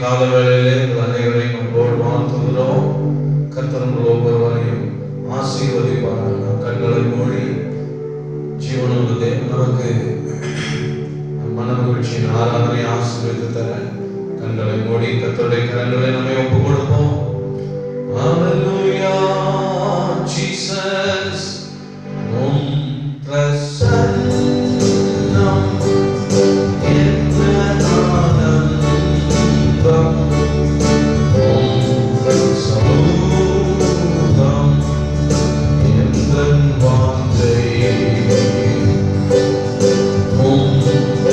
கால வேளையிலே உங்கள் அனைவரையும் நம்மோடு வாழ்த்துகிறோம். கர்த்தர் உங்கள் ஒவ்வொருவரையும் ஆசீர்வதிப்பாராக. கண்களை மூடி ஜீவனுள்ள தேவன் நமக்கு மனமகிழ்ச்சியின் ஆராதனை ஆசீர்வதித்து தர கண்களை மூடி கர்த்தருடைய கரங்களை நம்மை ஒப்புக் கொடுப்போம். Hallelujah, Jesus, பிரசன்னம் என்ன ஆனந்தம், சமூகம் எந்தன் வாஞ்சை,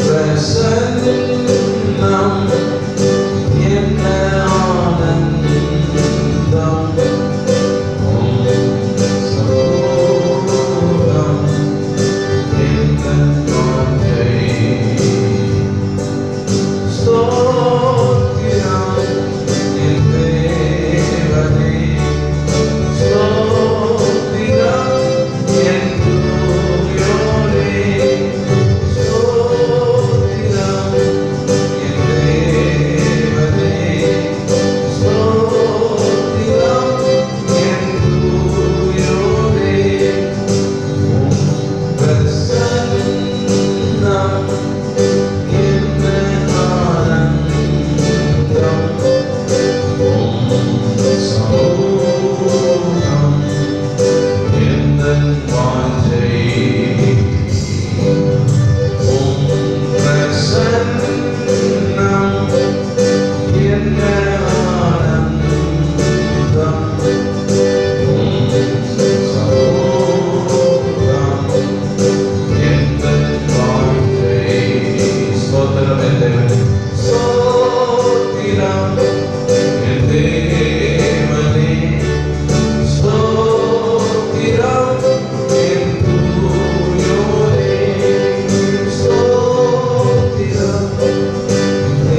பிரசன்னம் என்ன ஆனந்தம், சமூகம் எந்தன் வாஞ்சை. ஸ்தோத்திரம் என் தேவனே, ஸ்தோத்திரம் என் தூயோனே, ஸ்தோத்திரம் என் தேவனே, ஸ்தோத்திரம் என் தூயோனே. பிரசன்னம் என்ன ஆனந்தம், சமூகம் எந்தன் வாஞ்சை. பிரசன்னம் என்ன ஆனந்தம், சமூகம் எந்தன் வாஞ்சை. ஸ்தோத்திரம் என் தேவனே, ஸ்தோத்திரம் என் தேவனே, ஸ்தோத்திரம் என் தூயோனே, ஸ்தோத்திரம்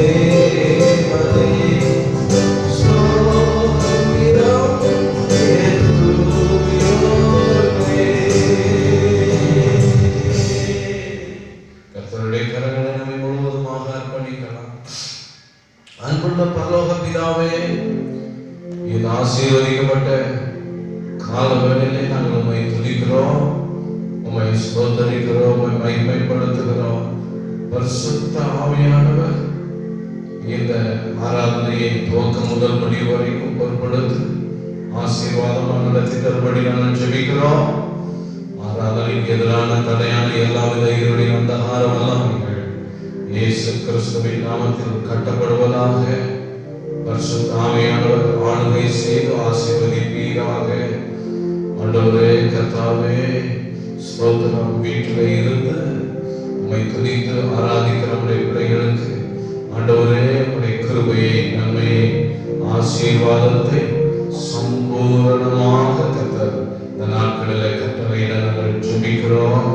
என் தேவனே, ஸ்தோத்திரம் என் தூயோனே. கர்த்தருடைய கரங்களை நம்மை முழுவதுமாக அர்ப்பணிக்கலாம். அன்புள்ள பரலோக பிதாவே, இந்த ஆசீர்வதிக்கப்பட்ட கால வேளையிலே நாங்கள் உம்மை துதிக்கிறோம், உம்மை ஸ்தோத்தரிக்கிறோம், உம்மை மகிமைப்படுத்துகிறோம். பரிசுத்த ஆவியானவர் இந்த ஆராதனையை துவக்கம் முதல் முடிவு வரைக்கும் பொறுப்படுத்து ஆசீர்வாதமாக நடத்தி தரும்படி நாங்கள் ஜெபிக்கிறோம். ஆராதனைக்கு எதிரான தடையான எல்லாவித இருளின் அந்தகார வல்லமைகள் இயேசு கிறிஸ்துவின் நாமத்தில் கட்டப்படுவதாக. பரிசுத்த ஆவியானவர் ஆளுகை செய்து ஆசீர்வதிப்பீராக. ஆண்டவரே, கர்த்தாவே, ஸ்தோத்திரம். வீட்டிலே இருந்து உம்மை துதித்து ஆராதிக்கிற நம்முடைய பிள்ளைகளுக்கு ஆண்டவரே உம்முடைய கிருபையை, நன்மையை, ஆசீர்வாதத்தை சம்பூரணமாக கர்த்தர் இந்த நாட்களிலே கட்டளையிட நாங்கள் ஜெபிக்கிறோம்.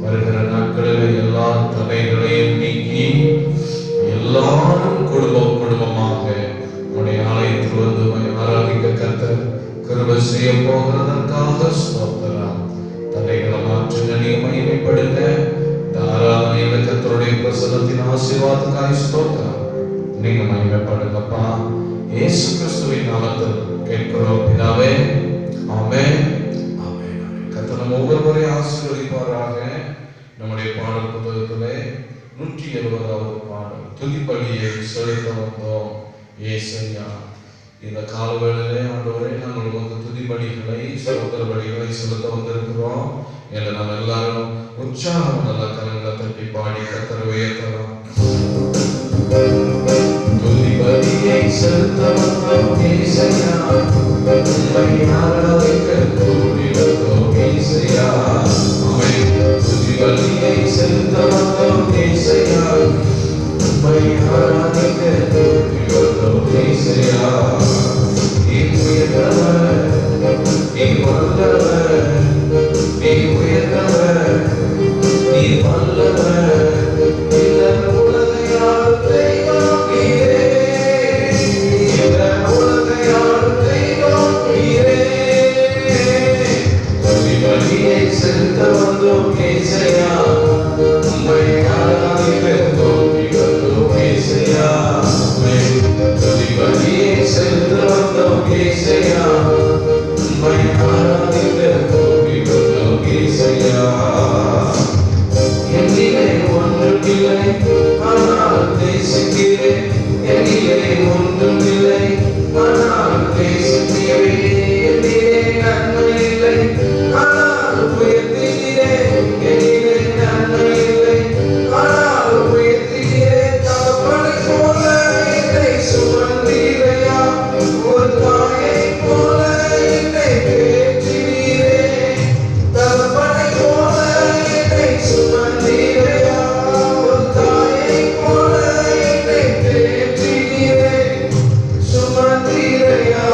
வருகிற நாட்களில் எல்லா தடைகளையும் நீக்கி எல்லாரும் குடும்பமாக உடைய ஆலயத்தில் வந்து ஆராதிக்க கர்த்தர் கிருபை செய்ய போகிறதற்காக ஸ்தோத்திரம். தடைகளை மாற்றுங்க, நீ மகிமைப்படுங்க. இந்த ஆராதனையில கர்த்தருடைய பிரசன்னத்தின் ஆசீர்வாதத்துக்காக ஸ்தோத்திரம். நீங்க மகிமைப்படுங்கப்பா. இயேசு கிறிஸ்துவின் நாமத்தில் கேட்கிறோம் பிதாவே, ஆமென். கர்த்தர் நம்ம ஒவ்வொருவரையும் ஆசீர்வதிப்பாராக. நம்முடைய பாடல் புத்தகத்திலே 170வது பாடல், துதிப்பலியை செலுத்த வந்தோம் ஏசையா. இந்த காலவேளையிலே ஆண்டவரே, நாங்கள் உமக்கு துதிப்பலிகளை, ஸ்தோத்திர பலிகளை செலுத்த வந்திருக்கிறோம் என்று நாம் எல்லாரும் உற்சாகம் நல்ல கரங்களை தட்டி பாடி கர்த்தரை உயர்த்தலாம். துதிப்பலியை செலுத்த வந்தோம் ஏசையா, உம்மை ஆராதிக்க கூடி வந்தோம் ஏசையா. துதிப்பலியை செலுத்த வந்தோம் ஏசையா, உம்மை ஆராதிக்க கூடி வந்தோம் ஏசையா. நீ உயர்ந்தவர், நீ வல்லவர், நீ உயர்ந்தவர், நீ வல்லவர். இந்த உலகையாள் தெய்வம் நீரே, இந்த உலகையாள் தெய்வம் நீரே. இல்லை, ஆனால் நேசிக்கிறேன். என்னிலே ஒன்றும் இல்லை, ஆனால் நேசிக்கிறேன். என்னிலே நன்மை இல்லை, ஆனால் உயர்த்துகிறேன். என்னிலே நன்மை இல்லை, ஆனால் உயர்த்துகிறேன். தகப்பனை போல என்னை சுமந்தீரையா, ஒரு தாயை போல என்னை தேற்றினீரே. தகப்பனை போல என்னை சுமந்தீரையா, ஒரு தாயை போல என்னை தேற்றினீரே. சுமந்தீரையா,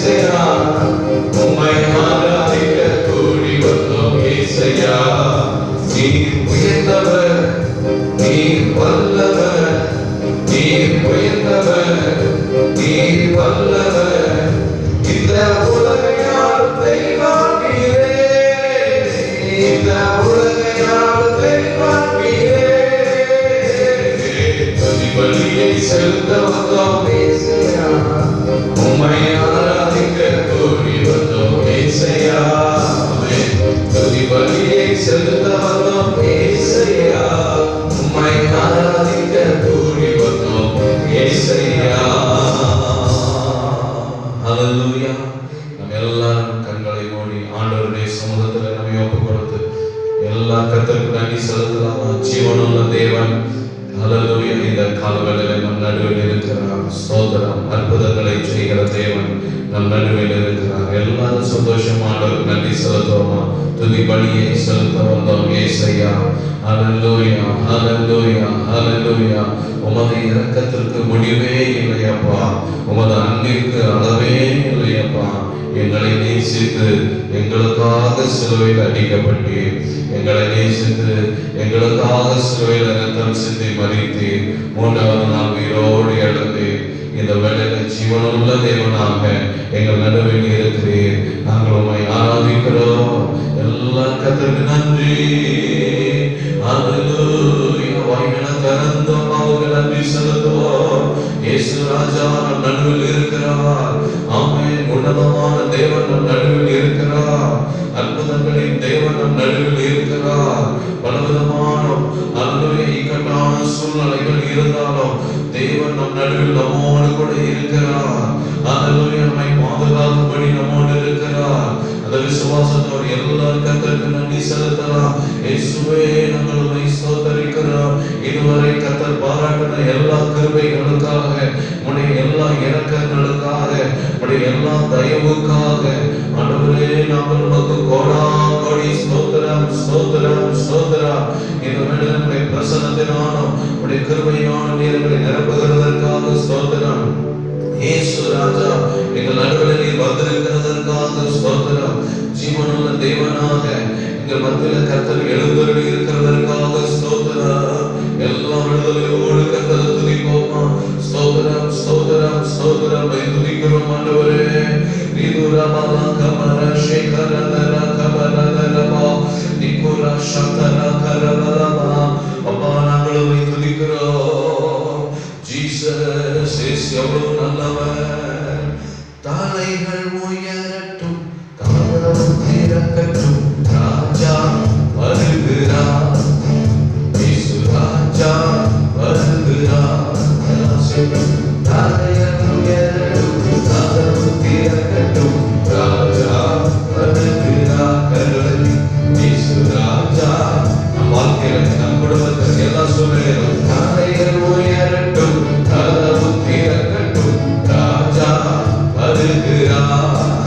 ஏசையா உம்மை ஆராதிக்க கூடி வந்தோம் ஏசையா நீர் உயர்ந்தவர் நீர் வல்லவர் நீர் உயர்ந்தவர் நீர் வல்லவர் இந்த உலகையால் தெய்வானீரே இந்த உலகையால் தெய்வானீரே பலியை செலுத்த வந்தோம் ஏசையா உம்மை ஆராதிக்க கூடி வந்தோம் ஏசையா பலியை செலுத்த வந்தோம் ஏசையா உம்மை ஆராதிக்க கூடி வந்தோம் ஏசையா. ஹல்லேலூயா. நம்ம எல்லாரும் கண்களை மூடி ஆண்டவருடைய சமூகத்தில் நம்மை ஒப்பு கொடுத்து எல்லா கர்த்தருக்கு நன்றி செலுத்தலாமா? ஜீவனுள்ள தேவன் ஹல்லேலூயா இந்த காலவெளியில் நம் நடுவில் இருக்கிறார். ஸ்தோத்திரம். அற்புதங்களை செய்கிற தேவன் நம் நடுவில் இருக்கிறார். எல்லாரும் சந்தோஷமான நன்றி செலுத்துவோமா? துதி பலியை செலுத்த வந்தோம் ஏசையா. ஹல்லேலூயா ஹல்லேலூயா ஹல்லேலூயா. உமது இரக்கத்திற்கு முடிவே இல்லையப்பா, உமது அன்பிற்கு அளவே இல்லையப்பா. எங்களை நேசித்து எங்களுக்காக சிலுவையில் அடிக்கப்பட்டு எங்களை நேசித்து எங்களுக்காக சிலுவையில் ரத்தம் சிந்தி மரித்து மூன்றாவது நாள் உயிரோடு எழுந்து இந்த வேளையில ஜீவனுள்ள தேவனாக எங்கள் நடுவில் இருக்கிறீர். நாங்கள் உம்மை ஆராதிக்கிறோம். எல்லா கர்த்தருக்கு நன்றி. ஹல்லேலூயா. வாய்களை திறந்து அம்மாவுக்கு நன்றி செலுத்துவோம். இயேசு ராஜா நம் நடுவில் இருக்கிறார். ஆமென். உன்னதமான தேவன் நம் நடுவில் இருக்கிறார். அற்புதங்களின் தேவன் நம் நடுவில் இருக்கிறார். பலவிதமான அல்லது இக்கட்டான சூழ்நிலைகள் இருந்தாலும் தேவன் நம் நடுவில் நம்மோடு கூட இருக்கிறார். அல்லது நம்மை பாதுகாக்கும்படி நம்மோடு இருக்கிறார். அந்த விசுவாசத்தோடு எல்லாரும் கர்த்தருக்கு நன்றி செலுத்தலாம். இயேசுவே நாங்கள் உம்மை ஸ்தோத்திரிக்கிறோம். இதுவரை கர்த்தர் பாராட்டின எல்லா கிருபைகளுக்காக, உம்முடைய எல்லா இரக்கங்களுக்காக, உம்முடைய எல்லா தயவுக்காக ஆண்டவரே நாங்கள் உமக்கு கோடாகோடி ஸ்தோத்திரம் ஸ்தோத்திரம் ஸ்தோத்திரம். இந்த வேளையில் உம்முடைய பிரசன்னத்தினாலும் உம்முடைய கிருபையினாலும் நீர்களை நிரப்புகிறதற்காக ஸ்தோத்திரம். இயேசு ராஜா எங்கள் நடுவில் நீர் வந்திருக்கிறதற்காக ஸ்தோத்திரம். ஜீவனுள்ள தேவனாக எங்கள் மத்தியில் கர்த்தர் எழுந்தருளி இருக்கிறதற்காக ஸ்தோத்திரம். எல்லா விடுதலையோடு கர்த்தரை துதிப்போமா? ஸ்தோத்திரம் ஸ்தோத்திரம் ஸ்தோத்திரம். துதிக்கிறோம் ஆண்டவரே. நீதுரமலா கமர சேகரதர கமரதரமா நிகுரா சந்தர கரவரமா. அப்பா நாங்கள் உம்மை துதிக்கிறோம். ஜீசஸ் இஸ் எவ்வளவு நல்லவர். தலைகள் உயரட்டும் தாழ்வு இறக்கட்டும். ராஜா வருகிறார். இயேசு ராஜா வருகிறார். தலைகள் உயரட்டும் தாழ்வு இறக்கட்டும். ராஜா வருகிறார். இயேசு ராஜா நம் வாழ்க்கையில நம் குடும்பத்தில் எல்லா சூழ்நிலையிலும் தலைகள் உயரட்டும் கதவு திறக்கட்டும். ராஜா வருகிறார்.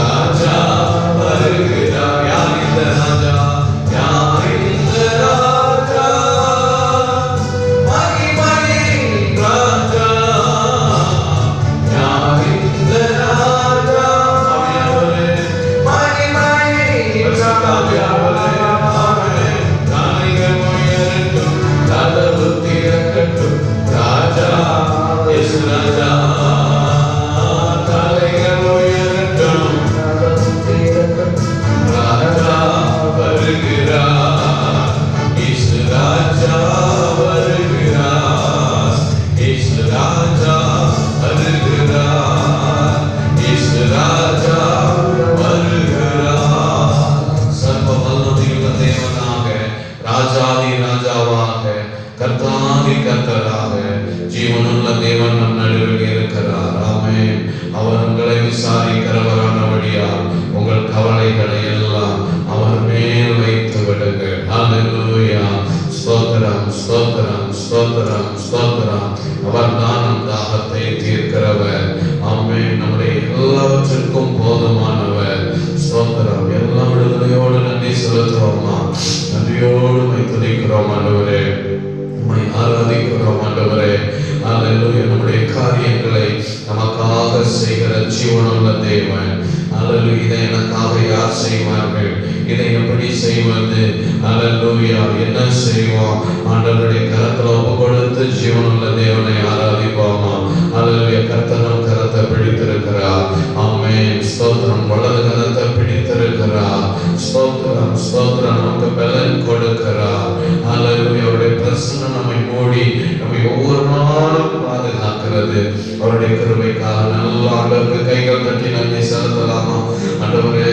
ராஜா வருகிறார். யார் இந்த ராஜா? யார் இந்த ராஜா? மகிமையின் ராஜா. யார் இந்த ராஜா? அவரே மகிமையின் ராஜா. காலைகள் உயரட்டும், கதவு திறக்கட்டும். ராஜா இயேசு ராஜா. காலைகள் உயரட்டும், ராஜா வருகிறார். இயேசு ராஜா வருகிறார். இயேசு ராஜா வருகிறார். இயேசு ராஜா வருகிறார். சர்வ வல்லமையுள்ள தேவனாக, ராஜாதி ராஜாவாக, கர்த்தாதி கர்த்தராக, ஜீவனுள்ள தேவன் நம் நடுவில் இருக்கிறார். ஆமென். அவர் உங்களை விசாரிக்கிறவரானபடியால் உங்கள் கவலைகளை எல்லாம் அவர் மேல் வைத்து விடுங்கள். ஹல்லேலூயா. ஸ்தோத்திரம், ஸ்தோத்திரம், ஸ்தோத்திரம், ஸ்தோத்திரம். அவர் தான் நம் தாகத்தை தீர்க்கிறவர். ஆமென். நம்முடைய எல்லாவற்றிற்கும் போதுமானவர். ஸ்தோத்திரம். எல்லா விடுதலையோடு நன்றி செலுத்துவோமா? நன்றியோடு உம்மை துதிக்கிறோம் ஆண்டவரே, உம்மை ஆராதிக்கிறோம் ஆண்டவரே. ஹல்லேலூயா. நம்முடைய காரியங்களை நமக்காக செய்கிற ஜீவனுள்ள தேவன். ஹல்லேலூயா. இதை எனக்காக யார் செய்வார்கள்? இதை எப்படி செய்வது? ஹல்லேலூயா. என்ன செய்வோம்? ஆண்டவருடைய கரத்தில் ஒப்பு கொடுத்து ஜீவனுள்ள தேவனை ஆராதிப்போமா? ஹல்லேலூயா. கர்த்தர் கரத்தை பிடித்திருக்கிறார். ஆமென். ஸ்தோத்திரம். வலது கரத்தை பிடித்திருக்கிறார். ஸ்தோத்திரம், ஸ்தோத்திரம். நமக்கு பலன் கொடுக்கிறார். ஹல்லேலூயா. அவருடைய பிரசன்னம் நம்மை மூடி நம்மை ஒவ்வொரு நாளும் பாதுகாக்கிறது. அவருடைய கிருபைக்காக நல்ல ஆண்டவருக்கு கைகள் தட்டி நன்றி செலுத்தலாமா? ஆண்டவரே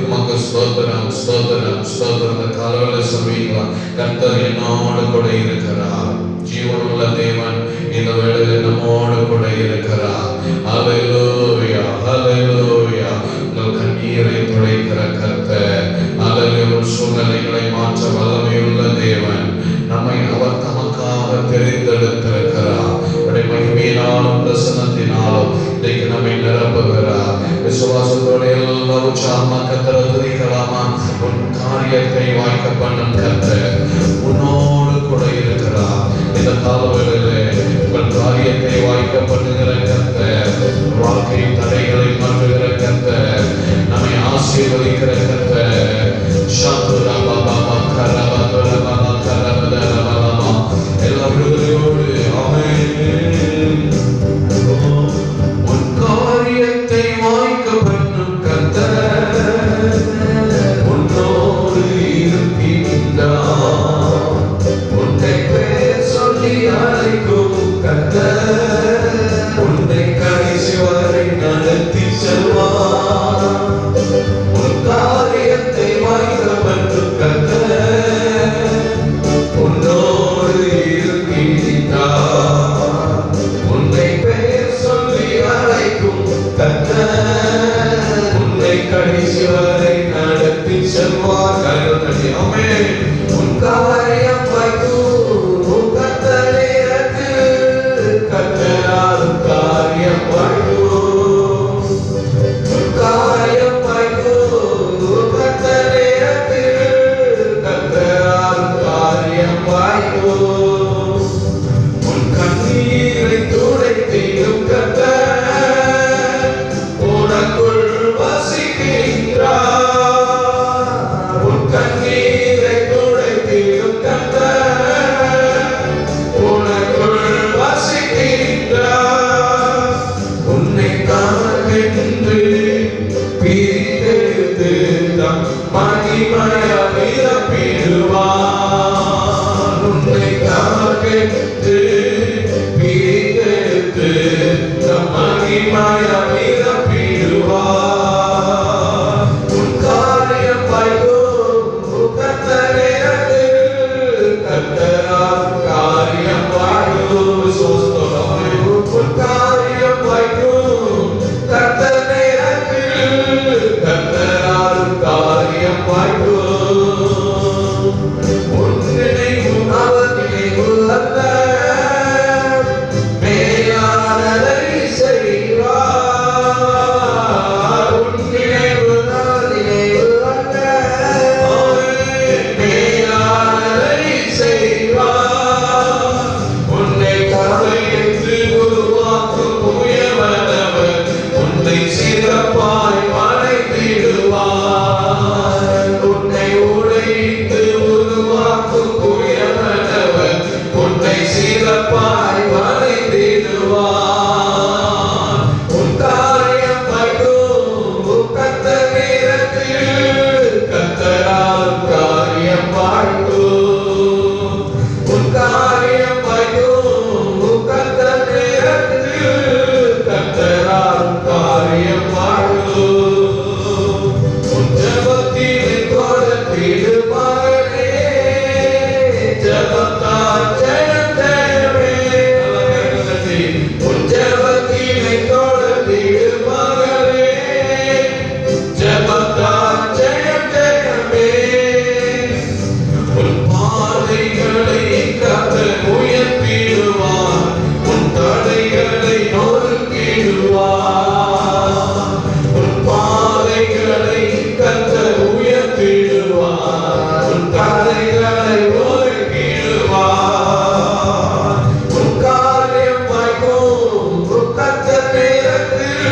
உமக்கு ஸ்தோத்திரம், ஸ்தோத்திரம், ஸ்தோத்திரம். இந்த காலவேளை சமயங்களா கர்த்தர் என்னோடு கூட இருக்கிறார். ஜீவனுள்ள தேவன் இந்த வேளையில் நம்மோடு கூட இருக்கிறார். ஹல்லேலூயா, ஹல்லேலூயா. உங்கள் கண்ணீரை துடைக்கிற கர்த்தர். ஹல்லேலூயா. சூழ்நிலைகளை மாற்ற வல்லமையுள்ள தேவன். நம்மை அவர் தமக்காக தெரிந்தெடுத்திருக்கிறார். அவருடைய மகிமையினாலும் பிரசன்னத்தினாலும் இன்றைக்கு நம்மை நிரப்புகிறார். விசுவாசத்தோடு எல்லா உற்சாகமா கர்த்தரை துதிக்கலாமா? உன் காரியத்தை வாய்க்க பண்ணும் கர்த்தர் உன்னோடு கூட இருக்கிறார். இந்த காலவேளையிலே உங்கள் காரியத்தை வாய்க்க பண்ணுகிற கர்த்தர், வாழ்க்கையின் தடைகளை மாற்றுகிற கர்த்தர், நம்மை ஆசீர்வதிக்கிற கர்த்தர். ஷாந்துரா பாபா கரபா கரபா கரபா கரபா. எல்லா விடுதலையோடு ஆமென். உன் காரியத்தை வாய்க்க பண்ணும் கர்த்தர் உன்னோடு இருக்கின்றார். உன்னை பேர் சொல்லி அழைக்கும் கர்த்தர் உன்னை கடைசி வரை நடத்தி செல்வார். உன் காரியத்தை வாய்க்க பண்ணும் கர்த்தர் உன்னோடு இருக்கின்றார். உன்னை பேர் சொல்லி அழைக்கும் கர்த்தர் உன்னை கடைசி வரை நடத்தி செல்வார். கர்த்தரே ஆமென். உன் காரியம் வாய்க்கும் கர்த்தரே இறக்கு. கர்த்தரால் காரியம் வாய்க்கும். உன் காரியம் வாய்க்கும் கர்த்தரே இறக்கு. கர்த்தரால் காரியம் வாய்க்கும். உன் கண்ணீரை துடைத்திடும் கர்த்தர் உனக்குள் வசிக்கின்றார். உன் கண்ணீரை துடைத்திடும் கர்த்தர் நேரத்தில் கர்த்தரால் காரியம் வாய்க்கும். உன் காரியம் வாய்க்கும். கர்த்தர் நேரத்தில் கர்த்தரால் காரியம் வாய்க்கும். உன் ஜெபத்தினை கொடுத்திடு மகனே, ஜெபத்தால் ஜெயம் ஜெயமே. உன் ஜெபத்தினை கொடுத்திடு மகனே, ஜெபத்தால் ஜெயம் ஜெயமே. உன் பாதைகளை கர்த்தர் உயர்த்திடுவார், உன் தடைகளை நொறுக்கிடுவார். உன் பாதைகளை கர்த்தர் உயர்த்திடுவார், உன் தடைகளை நொறுக்கிடுவார். உன் காரியம் வாய்க்கும். கர்த்தர் நேரத்தில்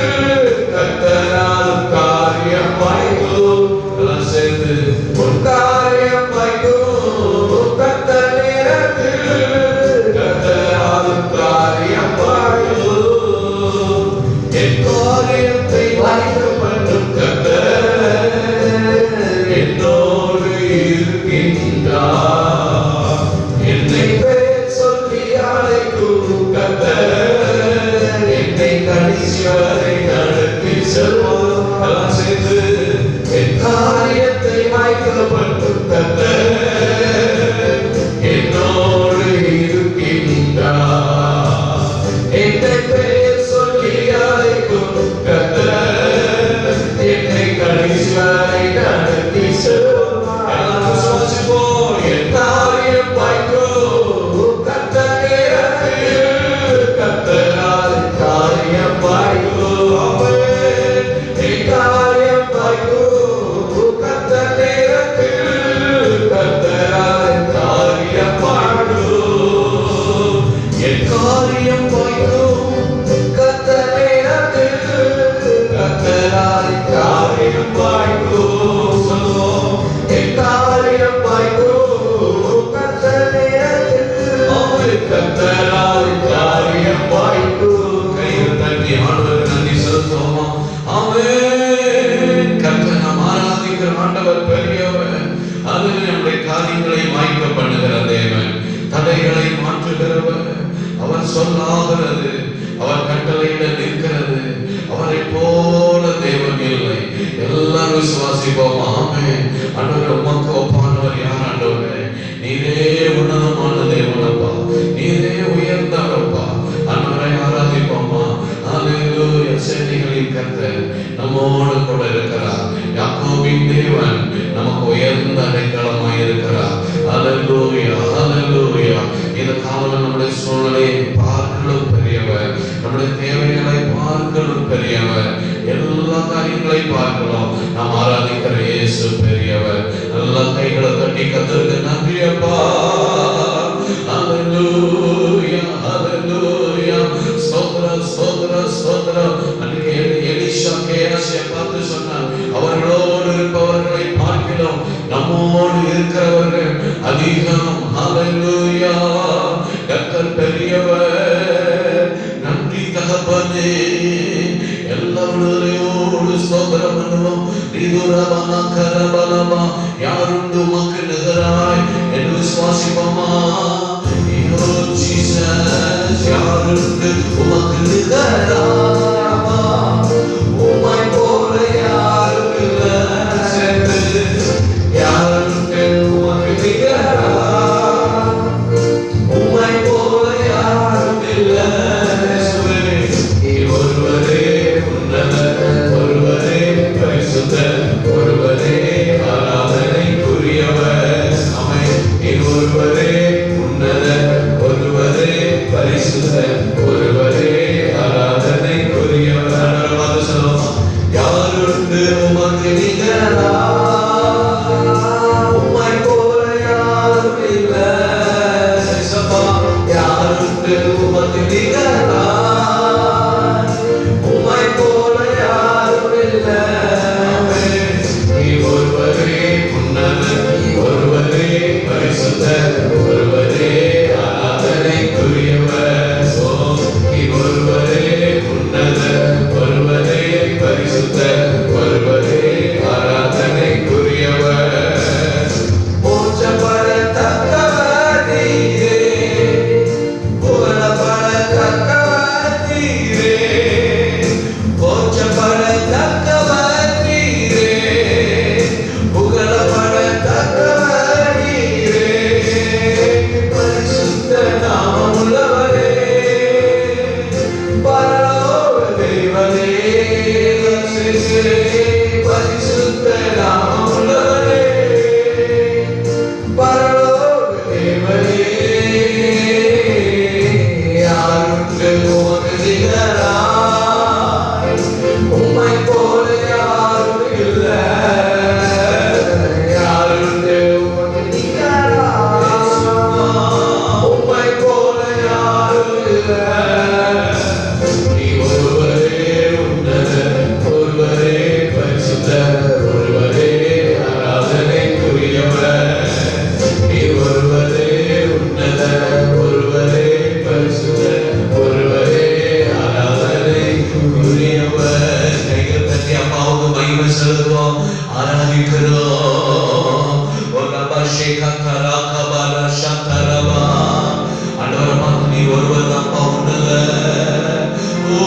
கர்த்தரால் காரியம் வாய்க்கும். எல்லாம் சேர்ந்து உன் காரியம் வாய்க்கும். கர்த்தர் நேரத்தில் கர்த்தரால் காரியம் வாய்க்கும். என் காரியத்தை வாய்க்கும் பண்ணும் கர்த்தர் என்னோடு இருக்கின்றார். என்னை பேர் சொல்லி அழைக்கும் கர்த்தர் என்னை கடைசி வரை நடத்தி செல்வார். எல்லாம் சேர்ந்து என் காரியத்தை வாய்க்கும் பண்ணும் கர்த்தர் என்னோடு இருக்கின்றார். என்னை பேர் சொல்லி அழைக்கும் கர்த்தர் என்னை கடைசி வரை நடத்தி செல்வார். எல்லாம் விசுவாசிப்போம். என் காரியம் வாய்க்கும். கர்த்தர் நேரத்தில் கர்த்தரால் காரியம் வாய்க்கும். ஆமென். என் காரியம் வாய்க்கும். கர்த்தர் நேரத்தில் கர்த்தரால் காரியம் வாய்க்கும். என் காரியம் வாய்க்கும். கர்த்தர் நேரத்தில் கர்த்தரால் காரியம் வாய்க்கும். சொல்லுவோம். என் காரியம் வாய்க்கும். கர்த்தர் நேரத்தில் கர்த்தரால் காரியம் வாய்க்கும். கையில் தட்டி ஆண்டவருக்கு நன்றி செலுத்துவோமா? ஆமென். கர்த்தர் நாம் ஆராதிக்கிற ஆண்டவர் பெரியவர். அது நம்முடைய காரியங்களை வாய்க்க பண்ணுகிற தேவன், தடைகளை மாற்றுகிறவர். அவர் சொல்லாகிறது, அவர் கட்டளையிட நிற்கிறது. அவரை போல தேவன் இல்லை. எல்லாரும் விசுவாசிப்போம். ஆமென். ஆண்டவரே, உமக்கு ஒப்பானவர் யார் ஆண்டவரே? நீரே உன்னதமான தேவனப்பா, நீரே உயர்ந்தவரப்பா. ஆண்டவரை ஆராதிப்போமா? ஹல்லேலூயா. சேனைகளின் கர்த்தர் நம்மோடு கூட இருக்கிறார். யாக்கோபின் தேவன் நமக்கு உயர்ந்த அடைக்கலமாய் இருக்கிறார். ஹல்லேலூயா, ஹல்லேலூயா. இந்த காலம் நம்முடைய சூழ்நிலையை பார்க்கலும் பெரியவர், நம்முடைய தேவைகளை பார்க்கலும் பெரியவர், எல்லா காரியங்களை பார்க்கலாம். நாம் ஆராதிக்கிற இயேசு பெரியவர். எல்லா கைகளை தட்டி கர்த்தருக்கு நன்றி அப்பா. ஹல்லேலூயா, ஹல்லேலூயா. ஸ்தோத்திரம், ஸ்தோத்திரம், ஸ்தோத்திரம். அன்றைக்கு எலிஷா கேயாசியை பார்த்து சொன்னார், அவர்களோடு இருப்பவர்களை பார்க்கிறோம், நம்மோடு இருக்கிறவர்கள் அதிகம். ஹல்லேலூயா. கர்த்தர் பெரியவர். நன்றி தகப்பனே. எல்லா விடுதலையோடு ஸ்தோத்திரம் பண்ணுவோம். நீதுரபலா கரபலமா யாருண்டு உமக்கு நிகராய் என்று விசுவாசிப்போமா? ஜீசஸ் யாருண்டு உமக்கு நிகராமா? உம்மை போல யாரும் இல்லை. யாருண்டு உமக்கு நிகரா? உம்மை போல யாரும் இல்லை. ஒருவரே உன்னதர், ஒருவரே பரிசுத்தர், ஒருவரே ஆராதனைக்குரியவர். ஆமென். ஒருவரே உன்னதர், ஒருவரே பரிசுத்தர், ஒருவரே ஆராதனைக்குரியவர். சொல்லுமா? யாருண்டு உமக்கு நிகரா? உம்மை போல யாரும் இல்லை. யாருண்டு உமக்கு நிகரா? உம்மை போல யாரும் இல்லை. ஒருவரே உன்னதர், ஒருவரே பரிசுத்தர், ஒருவரே ஆராதனைக்குரியவர். ஒருவரே உன்னதர், ஒருவரே பரிசுத்தர், ஒருவரே ஆராதனை ஆராதிக்கிறோம். ஒரு அபிஷேக கராகபல சதரவா ஆண்டவரை பார்த்து நீ ஒருவர் தான் உன்னத. ஓ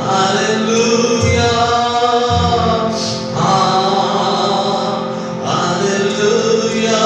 ஹalleluya ஹalleluya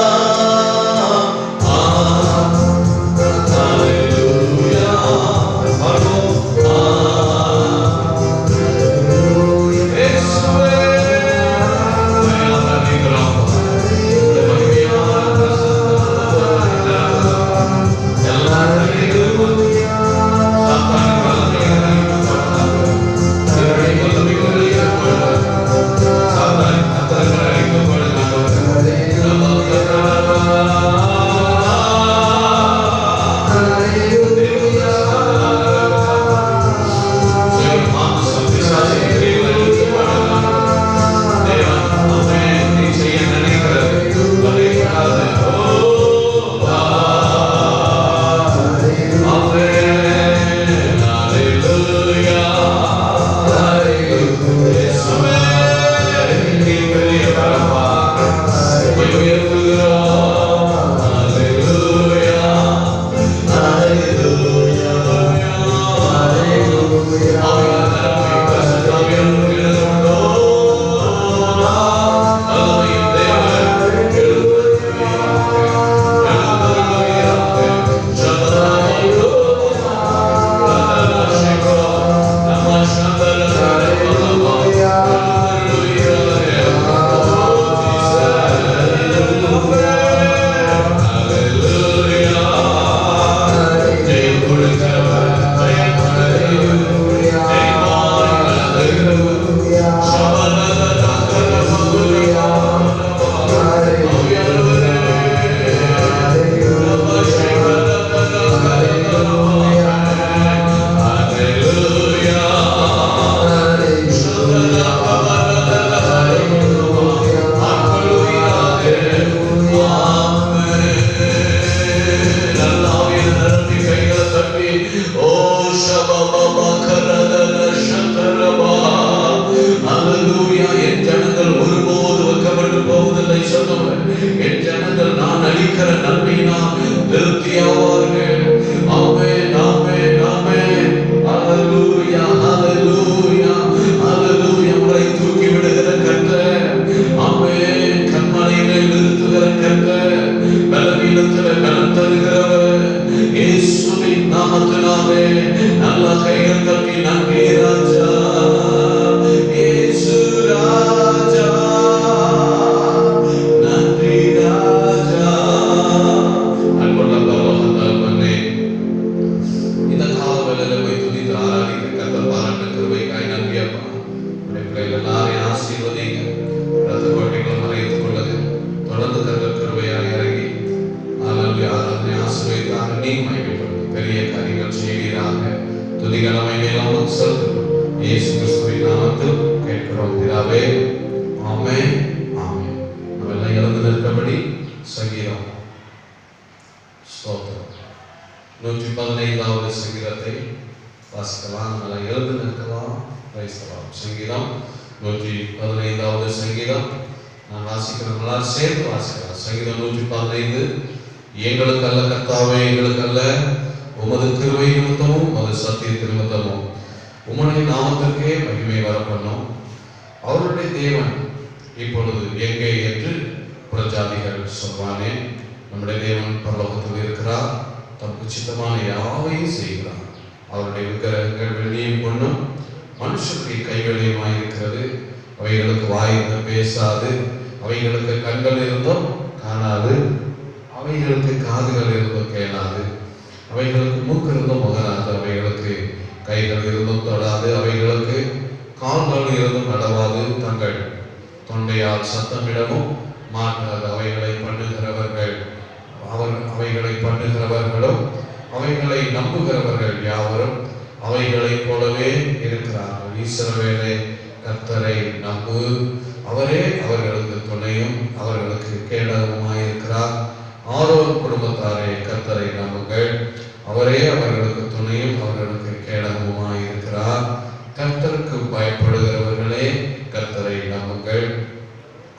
கர்த்தருக்கு பயப்படுகிறவர்களே கர்த்தரை நம்புங்கள்,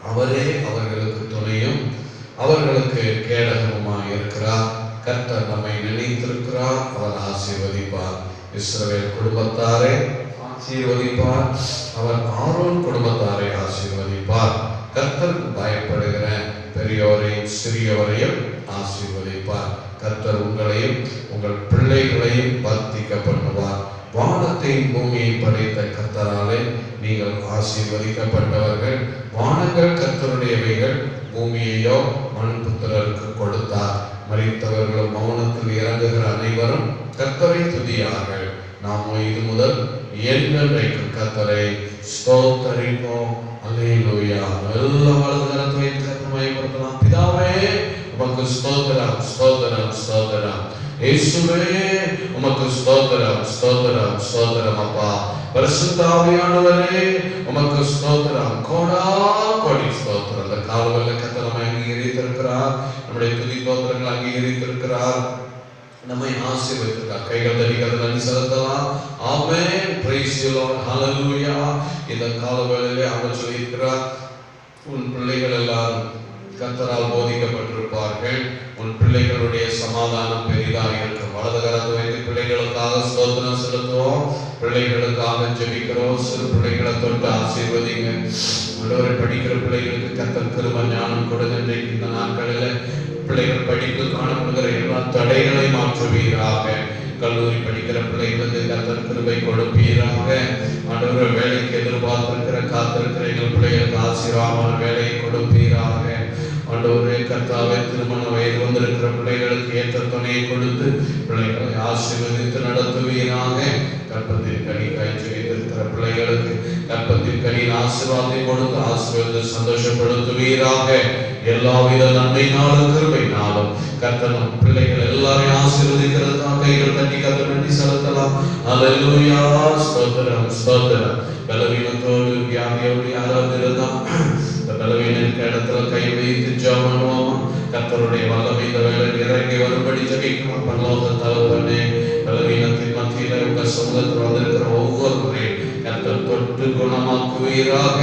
அவரே அவர்களுக்கு துணையும் அவர்களுக்கு கேடகமுமாய் இருக்கிறார். கர்த்தர் நம்மை நினைத்திருக்கிறார், அவர் ஆசீர்வதிப்பார். இஸ்ரவேல் குடும்பத்தாரை ஆசீர்வதிப்பார், அவர் ஆரோன் குடும்பத்தாரை ஆசீர்வதிப்பார். கர்த்தருக்கு பயப்படுகிற பெரியோரையும் சிறியவரையும் ஆசீர்வதிப்பார். கர்த்தர் உங்களையும் உங்கள் பிள்ளைகளையும் வர்த்திக்க பண்ணுவார். வானத்தையும் பூமியை படைத்த கர்த்தராலே நீங்கள் ஆசீர்வதிக்கப்பட்டவர்கள். வானங்கள் கர்த்தருடையவைகள், பூமியையோ மண்புத்திரருக்கு கொடுத்தார். மரித்தவர்களும் மௌனத்தில் இறங்குகிற அனைவரும் கர்த்தரை துதியார்கள். நாம் இது முதல் என்றென்றைக்கும் கர்த்தரை ஸ்தோத்தரிப்போம். அல்லேலூயா. எல்லா வலதுகரத்தை வைத்து கர்த்தரை மகிமைப்படுத்தலாம். பிதாவே உமக்கு ஸ்தோத்திரம், ஸ்தோத்திரம், ஸ்தோத்திரம். இயேசுவே உமக்கு ஸ்தோத்திரம், ஸ்தோத்திரம், ஸ்தோத்திரம். அப்பா பரிசுத்த ஆவியானவரே உமக்கு ஸ்தோத்திரம், கோடா கோடி ஸ்தோத்திரம். அந்த காலவெல்ல கர்த்தர் நம்மை அங்கீகரித்திருக்கிறார், நம்முடைய துதி ஸ்தோத்திரங்களை அங்கீகரித்திருக்கிறார், நம்மை ஆசீர்வதித்திருக்கிறார். கைகள் தட்டி கர்த்தருக்கு நன்றி செலுத்தலாம். ஆமென். Praise the Lord. ஹalleluya. இந்த காலவெளியிலே அவர் சொல்லியிருக்கிறார், உன் பிள்ளைகள் எல்லாரும் கர்த்தரால் போதிக்கப்பட்டிருப்பார்கள், உன் பிள்ளைகளுடைய சமாதானம் பெரிதாக இருக்கும். வலது கரத்தை வைத்து பிள்ளைகளுக்காக ஸ்தோத்திரம் செலுத்துவோம், பிள்ளைகளுக்காக ஜெபிக்கிறோம். சிறு பிள்ளைகளை தொட்டு ஆசீர்வதிங்க. ஆண்டவரை படிக்கிற பிள்ளைகளுக்கு கர்த்தர் கிருபை ஞானம் கொடுங்க. இந்த நாட்களில் பிள்ளைகள் படிப்பு காணப்படுகிற எல்லா தடைகளை மாற்றுவீராக. கல்லூரி படிக்கிற பிள்ளைகளுக்கு கர்த்தர் கிருபை கொடுப்பீராக. ஆண்டவரை வேலைக்கு எதிர்பார்த்திருக்கிற காத்திருக்கிற எங்கள் பிள்ளைகளுக்கு ஆசீர்வாதமான வேலையை கொடுப்பீராக. ஆண்டவரே கர்த்தாவே, திருமண வயது வந்திருக்கிற பிள்ளைகளுக்கு ஏற்ற துணையை கொடுத்து பிள்ளைகளை ஆசீர்வதித்து நடத்துவீராக. கற்பத்தின் கனி காய்ச்சி வைத்திருக்கிற பிள்ளைகளுக்கு கற்பத்தின் கனியின் ஆசீர்வாதத்தை கொடுத்து ஆசீர்வதித்து சந்தோஷப்படுத்துவீராக. எல்லாவித நன்மையினாலும் கிருபையினாலும் கர்த்தர் நம் பிள்ளைகள் எல்லாரையும் ஆசீர்வதிக்கிறதுக்காக கைகள் தட்டி கர்த்தர் நன்றி செலுத்தலாம். அல்லேலூயா. ஸ்தோத்திரம், ஸ்தோத்திரம். பலவீனத்தோடு வியாதியோடு யாராவது இருந்தால் பலவீனம் இடத்துல கை வைத்து ஜெபம் பண்ணுவோம். கர்த்தருடைய வல்லமை இந்த வேளையில் இறங்கி வரும்படி ஜெபிக்கிறோம். பரலோக தகப்பனே, பலவீனத்தின் மத்தியில உங்க சமூகத்தில் வந்திருக்கிற ஒவ்வொரு முறையும் கர்த்தர் தொட்டு குணமாக்குவீராக,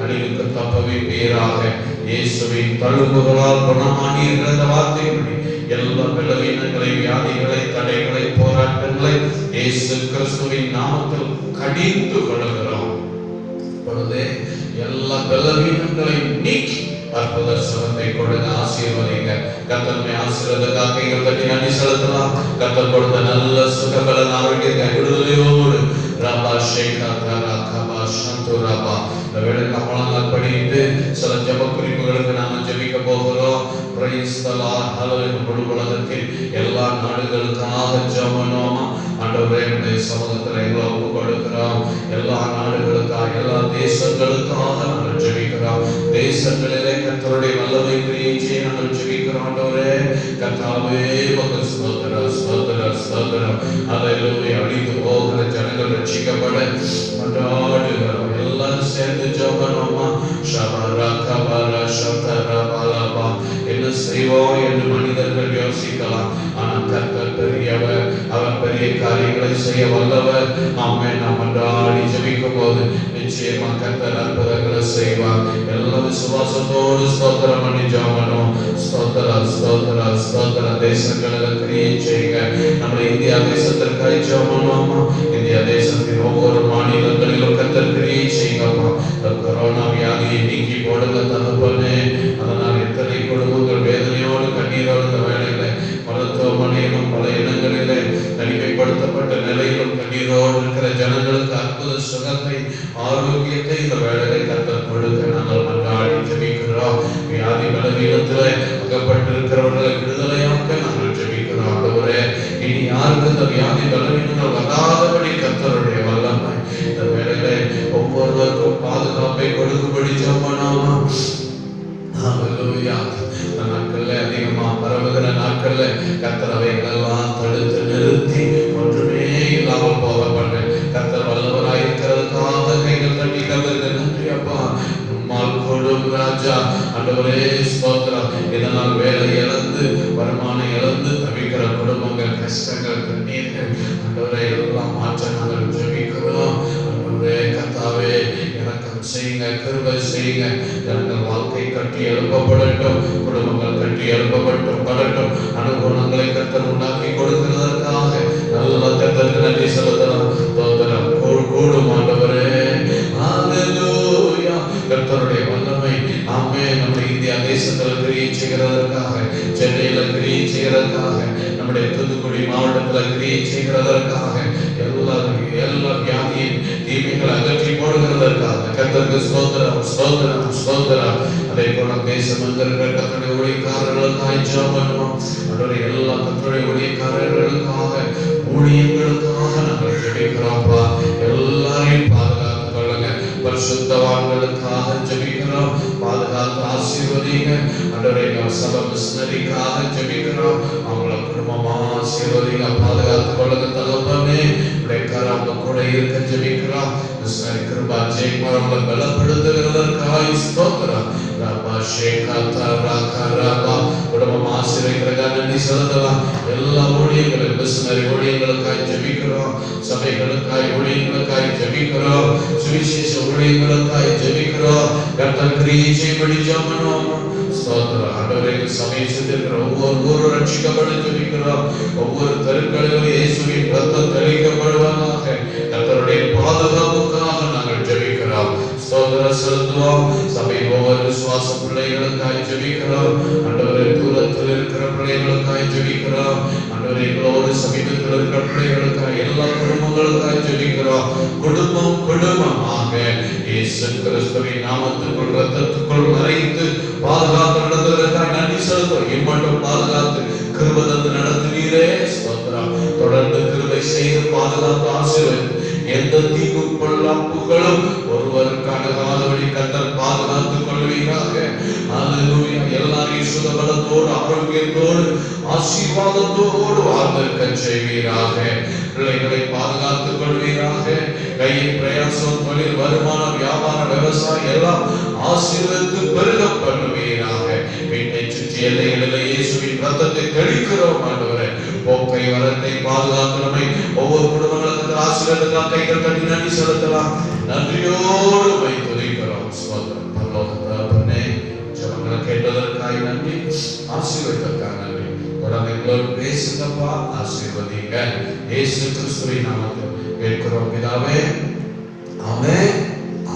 அழிவுக்கு தப்புவீராக. இயேசுவின் தழும்புகளால் குணமானீர்கள் என்ற வார்த்தையின்படி எல்லா பலவீனங்களை, வியாதிகளை, தடைகளை, போராட்டங்களை இயேசு கிறிஸ்துவின் நாமத்தில் கடிந்து கொள்கிறோம். பொழுதே எல்லா பலவீனங்களையும் நீக்கி அற்புத சுகத்தை கொடுங்க, ஆசீர்வதிங்க. கர்த்தரை ஆசீர்வாதத்துக்காக கைகள் தட்டி நன்றி செலுத்தலாம். கர்த்தர் கொடுத்த நல்ல சுகபலன் ஆரோக்கியத்தை விடுதலையோடு ரபா ஷேகா தரா கபா சந்து ரபா இந்த வேளை கமலங்கள் படித்து சில ஜெப குறிப்புகளுக்கு நாம ஜெபிக்க போகிறோம். Praise the Lord. ஹalleluya. முழு உலகத்தில் எல்லா நாடுகளுக்காக ஜெபனோமா. ஆண்டவரே, உம்முடைய சமூகத்தில் எங்களை ஒப்பு கொடுக்கிறோம். எல்லா நாடுகளுக்காக, எல்லா தேசங்களுக்காக நாங்கள் ஜெபிக்கிறோம். தேசங்களிலே கர்த்தருடைய வல்லமை கிரியை செய்ய நாங்கள் ஜெபிக்கிறோம். ஆண்டவரே கர்த்தாவே உமக்கு ஸ்தோத்திரம், ஸ்தோத்திரம், ஸ்தோத்திரம். ஹalleluya. அழிந்து போகிற ஜனங்கள் ரட்சிக்கப்பட மன்றாடுகிறோம். எல்லாரும் சேர்ந்து ஜெபனோமா. ஷபரா கபரா ஷதரா பலபா. என்ன செய்வோம் என்று மனிதர்கள் யோசிக்கலாம். ஆனால் கர்த்தர் பெரியவர், அவர் பெரிய காரியங்களை செய்ய வல்லவர். ஆமென். நாம் மன்றாடி ஜெபிக்கும் போது நிச்சயமா கர்த்தர் அற்புதங்களை செய்வார். எல்லா விசுவாசத்தோடு ஸ்தோத்திரம் பண்ணி ஜெபம். ஸ்தோத்திரம், ஸ்தோத்திரம், ஸ்தோத்திரம். தேசங்களில் கிரியை செய்யுங்க. நம்ம இந்தியா தேசத்திற்காக ஜெபம். இந்தியா தேசத்தின் ஒவ்வொரு மாநிலங்களிலும் கர்த்தர் கிரியை செய்யுங்கப்பா. கொரோனா வியாதியை நீக்கி போடுங்க தகப்பனே. அதனால் எத்தனை குடும்பங்கள் வேதனையோடு கண்ணீரோடு இந்த வேலையில மருத்துவமனையிலும் பல இடங்களிலே தனிமைப்படுத்தப்பட்ட நிலையிலும் கண்ணீரோடு இருக்கிற ஜனங்களுக்கு அற்புத சுகத்தை, ஆரோக்கியத்தை இந்த வேலையை கர்த்தர் கொடுக்க நாங்கள் மன்றாடி ஜெபிக்கிறோம். வியாதி பலவீனத்திலே அகப்பட்டிருக்கிறவர்களை விடுதலையாக்க நாங்கள் ஜெபிக்கிறோம். ஆண்டவரே, இனி யாருக்கு இந்த வியாதி பலவீனங்கள் வராதபடி கர்த்தருடைய வல்லமை இந்த வேலையில ஒவ்வொருவருக்கும் பாதுகாப்பை கொடுக்கும்படி ஜெபனாமா. ஹalleluya. நாட்கள்ல அதிகமா பரவுகிற நாட்கள்ல கர்த்தர் அவைகளெல்லாம் தடுத்து நிறுத்தி ஒன்றுமே இல்லாமல் போக பண்ண கர்த்தர் வல்லவராய் இருக்கிறதுக்காக கைகள் தட்டி கர்த்தருக்கு நன்றி அப்பா. உம்மால் கொடும் ராஜா. ஆண்டவரே ஸ்தோத்திரம். இதனால் வேலை இழந்து, வருமானம் இழந்து தவிக்கிற குடும்பங்கள், கஷ்டங்கள், கண்ணீர்கள் ஆண்டவரே எல்லாம் மாற்ற நாங்கள் ஜெபிக்கிறோம். இரக்கம் செய்யுங்க, கிருபை செய்யுங்க. ஜனங்கள் வாழ்க்கை கட்டி எழுப்பப்படட்டும், குடும்பங்கள் கட்டி எழுப்பப்படட்டும். அனுகூலங்களை கர்த்தர் உண்டாக்கி கொடுக்கிறதற்காக நல்ல கர்த்தருக்கு நன்றி செலுத்தலாம். தோத்திரம் கூடும் ஆண்டவரே. ஹல்லேலூயா. கர்த்தருடைய வல்லமை ஆமென். நம்ம இந்தியா தேசத்தில் கிரியை செய்கிறதற்காக, சென்னையில் கிரியை செய்கிறதற்காக, நம்முடைய தூத்துக்குடி மாவட்டத்தில் கிரியை செய்கிறதற்காக, எல்லா வியாதியின் தீமைகளை அகற்றி போடுகிறதற்காக கர்த்தருக்கு ஸ்தோத்திரம், ஸ்தோத்திரம், ஸ்தோத்திரம். அதே போல தேசம் இருக்கிற கர்த்தருடைய ஊழியக்காரர்களுக்காக ஜெபம் பண்ணுவோம். அவருடைய எல்லா கர்த்தருடைய ஊழியக்காரர்களுக்காக, ஊழியங்களுக்காக நாங்கள் ஜெபிக்கிறோம்ப்பா. எல்லாரையும் பாதுகாத்து கொள்ளுங்க. பரிசுத்தவான்களுக்காக ஜெபிக்கிறோம், பாதுகாத்து ஆசீர்வதிங்க. அவருடைய சபை மிஷனரிக்காக ஜெபிக்கிறோம், அவங்கள குடும்பமா ஆசீர்வதிங்க, பாதுகாத்து கொள்ளுங்க. தகப்பனே உடைய கரம் கூட இருக்க ஜெபிக்கிறோம். மிஷனரி கிருபா ஜெயக்குமார் அவங்களை பலப்படுத்துகிறதற்காக ஸ்தோத்திரம். ரபா ஷேகா ரபா குடும்பம் ஆசீர்வதிக்கிறதுக்காக நன்றி செலுத்தலாம். எல்லா ஊழியர்களும் மிஷனரி ஊழியங்களுக்காக ஜெபிக்கிறோம், சபைகளுக்காய் ஊழியங்களுக்காய் ஜெபிக்கிறோம், சுவிசேஷ ஊழியங்களுக்காய் ஜெபிக்கிறோம். கர்த்தர் கிரியை செய்யும்படி ஜெபம் பண்ணுவோம். ஸ்தோத்திரம். ஆண்டவரே சமயத்தில் இருக்கிற ஒவ்வொரு ஊரும் ரட்சிக்கப்பட ஜெபிக்கிறோம். ஒவ்வொரு தெருக்களிலும் இயேசுவின் ரத்தம் தெளிக்கப்படுவதாக கர்த்தருடைய பாதுகாப்புக்காக நாங்கள் ஜெபிக்கிறோம். ஸ்தோத்திரம் செலுத்துவோம். சபையின் ஒவ்வொரு விசுவாச பிள்ளைகளுக்காய் ஜெபிக்கிறோம். ஆண்டவரே தூரத்தில் இருக்கிற பிள்ளைகளுக்காய் ஜெபிக்கிறோம். ஆண்டவரே எங்களோடு சமீபத்தில் இருக்கிற பிள்ளைகளுக்காய், எல்லா குடும்பங்களுக்காய் ஜெபிக்கிறோம். குடும்பமாக இயேசு கிறிஸ்துவின் நாமத்துக்குள் ரத்தத்துக்குள் மறைத்து பாதுகாத்து நடத்துவதற்காக நன்றி செலுத்துவோம். இம்மட்டும் பாதுகாத்து கிருபை தந்து நடத்துவீரே ஸ்தோத்திரம். தொடர்ந்து கிருபை செய்து பாதுகாத்து ஆசீர்வதித்து எந்த தீங்கும் பொல்லாப்புகளும் ஒருவருக்கு அணுகாதபடி கர்த்தர் பாதுகாத்துக் கொள்வீராக. ஹல்லேலூயா. எல்லாரையும் சுகபலத்தோடு ஆரோக்கியத்தோடு ஆசீர்வாதத்தோடு வாழ்ந்திருக்க செய்வீராக. பிள்ளைகளை பாதுகாத்துக் கொள்வீராக. கையின் பிரயாசம், தொழில், வருமானம், வியாபாரம், விவசாயம் எல்லாம் ஆசீர்வதித்து பெருக பண்ணுவீராக. வீட்டை சுற்றி எல்லைகளிலே இயேசுவின் ரத்தத்தை தெளிக்கிறோம். ஆண்டவரே போக்கை வரத்தை பாதுகாக்கணுமே. ஒவ்வொரு குடும்பங்களுக்கு ஆசீர்வாதத்துக்காக கைகள் கட்டி நன்றி செலுத்தலாம். நன்றியோடு துதிக்கிறோம். ஸ்தோத்திரம். பரலோக தகப்பனே, ஜெபங்களை கேட்டதற்காக நன்றி, ஆசீர்வதித்ததற்காக நன்றி. தொடர்ந்து எங்களோடு பேசுங்கப்பா, ஆசீர்வதிங்க. இயேசு கிறிஸ்துவின் நாமத்தில் கேட்கிறோம் பிதாவே. ஆமென்,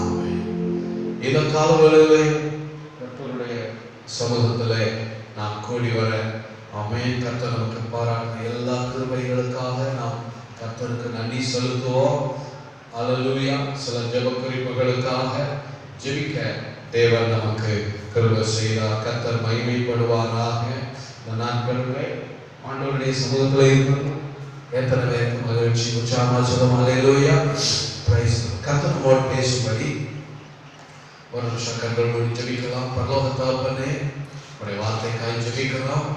ஆமென். இந்த காலவெளியிலே கர்த்தருடைய சமூகத்திலே நாம் கூடி வர ஆமென். கர்த்தர் நமக்கு பாராட்டின எல்லா கிருபைகளுக்காக நாம் கர்த்தருக்கு நன்றி செலுத்துவோம். அல்லேலூயா. சில ஜெப குறிப்புகளுக்காக ஜெபிக்க தேவன் நமக்கு கிருபை செய்தார். கர்த்தர் மகிமைப்படுவாராக. இந்த நாட்களிலே ஆண்டவருடைய சமூகத்தில் இருக்கணும். எத்தனை பேருக்கு மகிழ்ச்சி, உற்சாகமாக சொல்லும் அல்லேலூயா. பிரைஸ். கர்த்தர் நம்மோடு பேசும்படி ஒரு நிமிஷம் கண்கள் மூடி ஜெபிக்கலாம். பரலோக தகப்பனே, உடைய வார்த்தைக்காய் ஜெபிக்கிறோம்.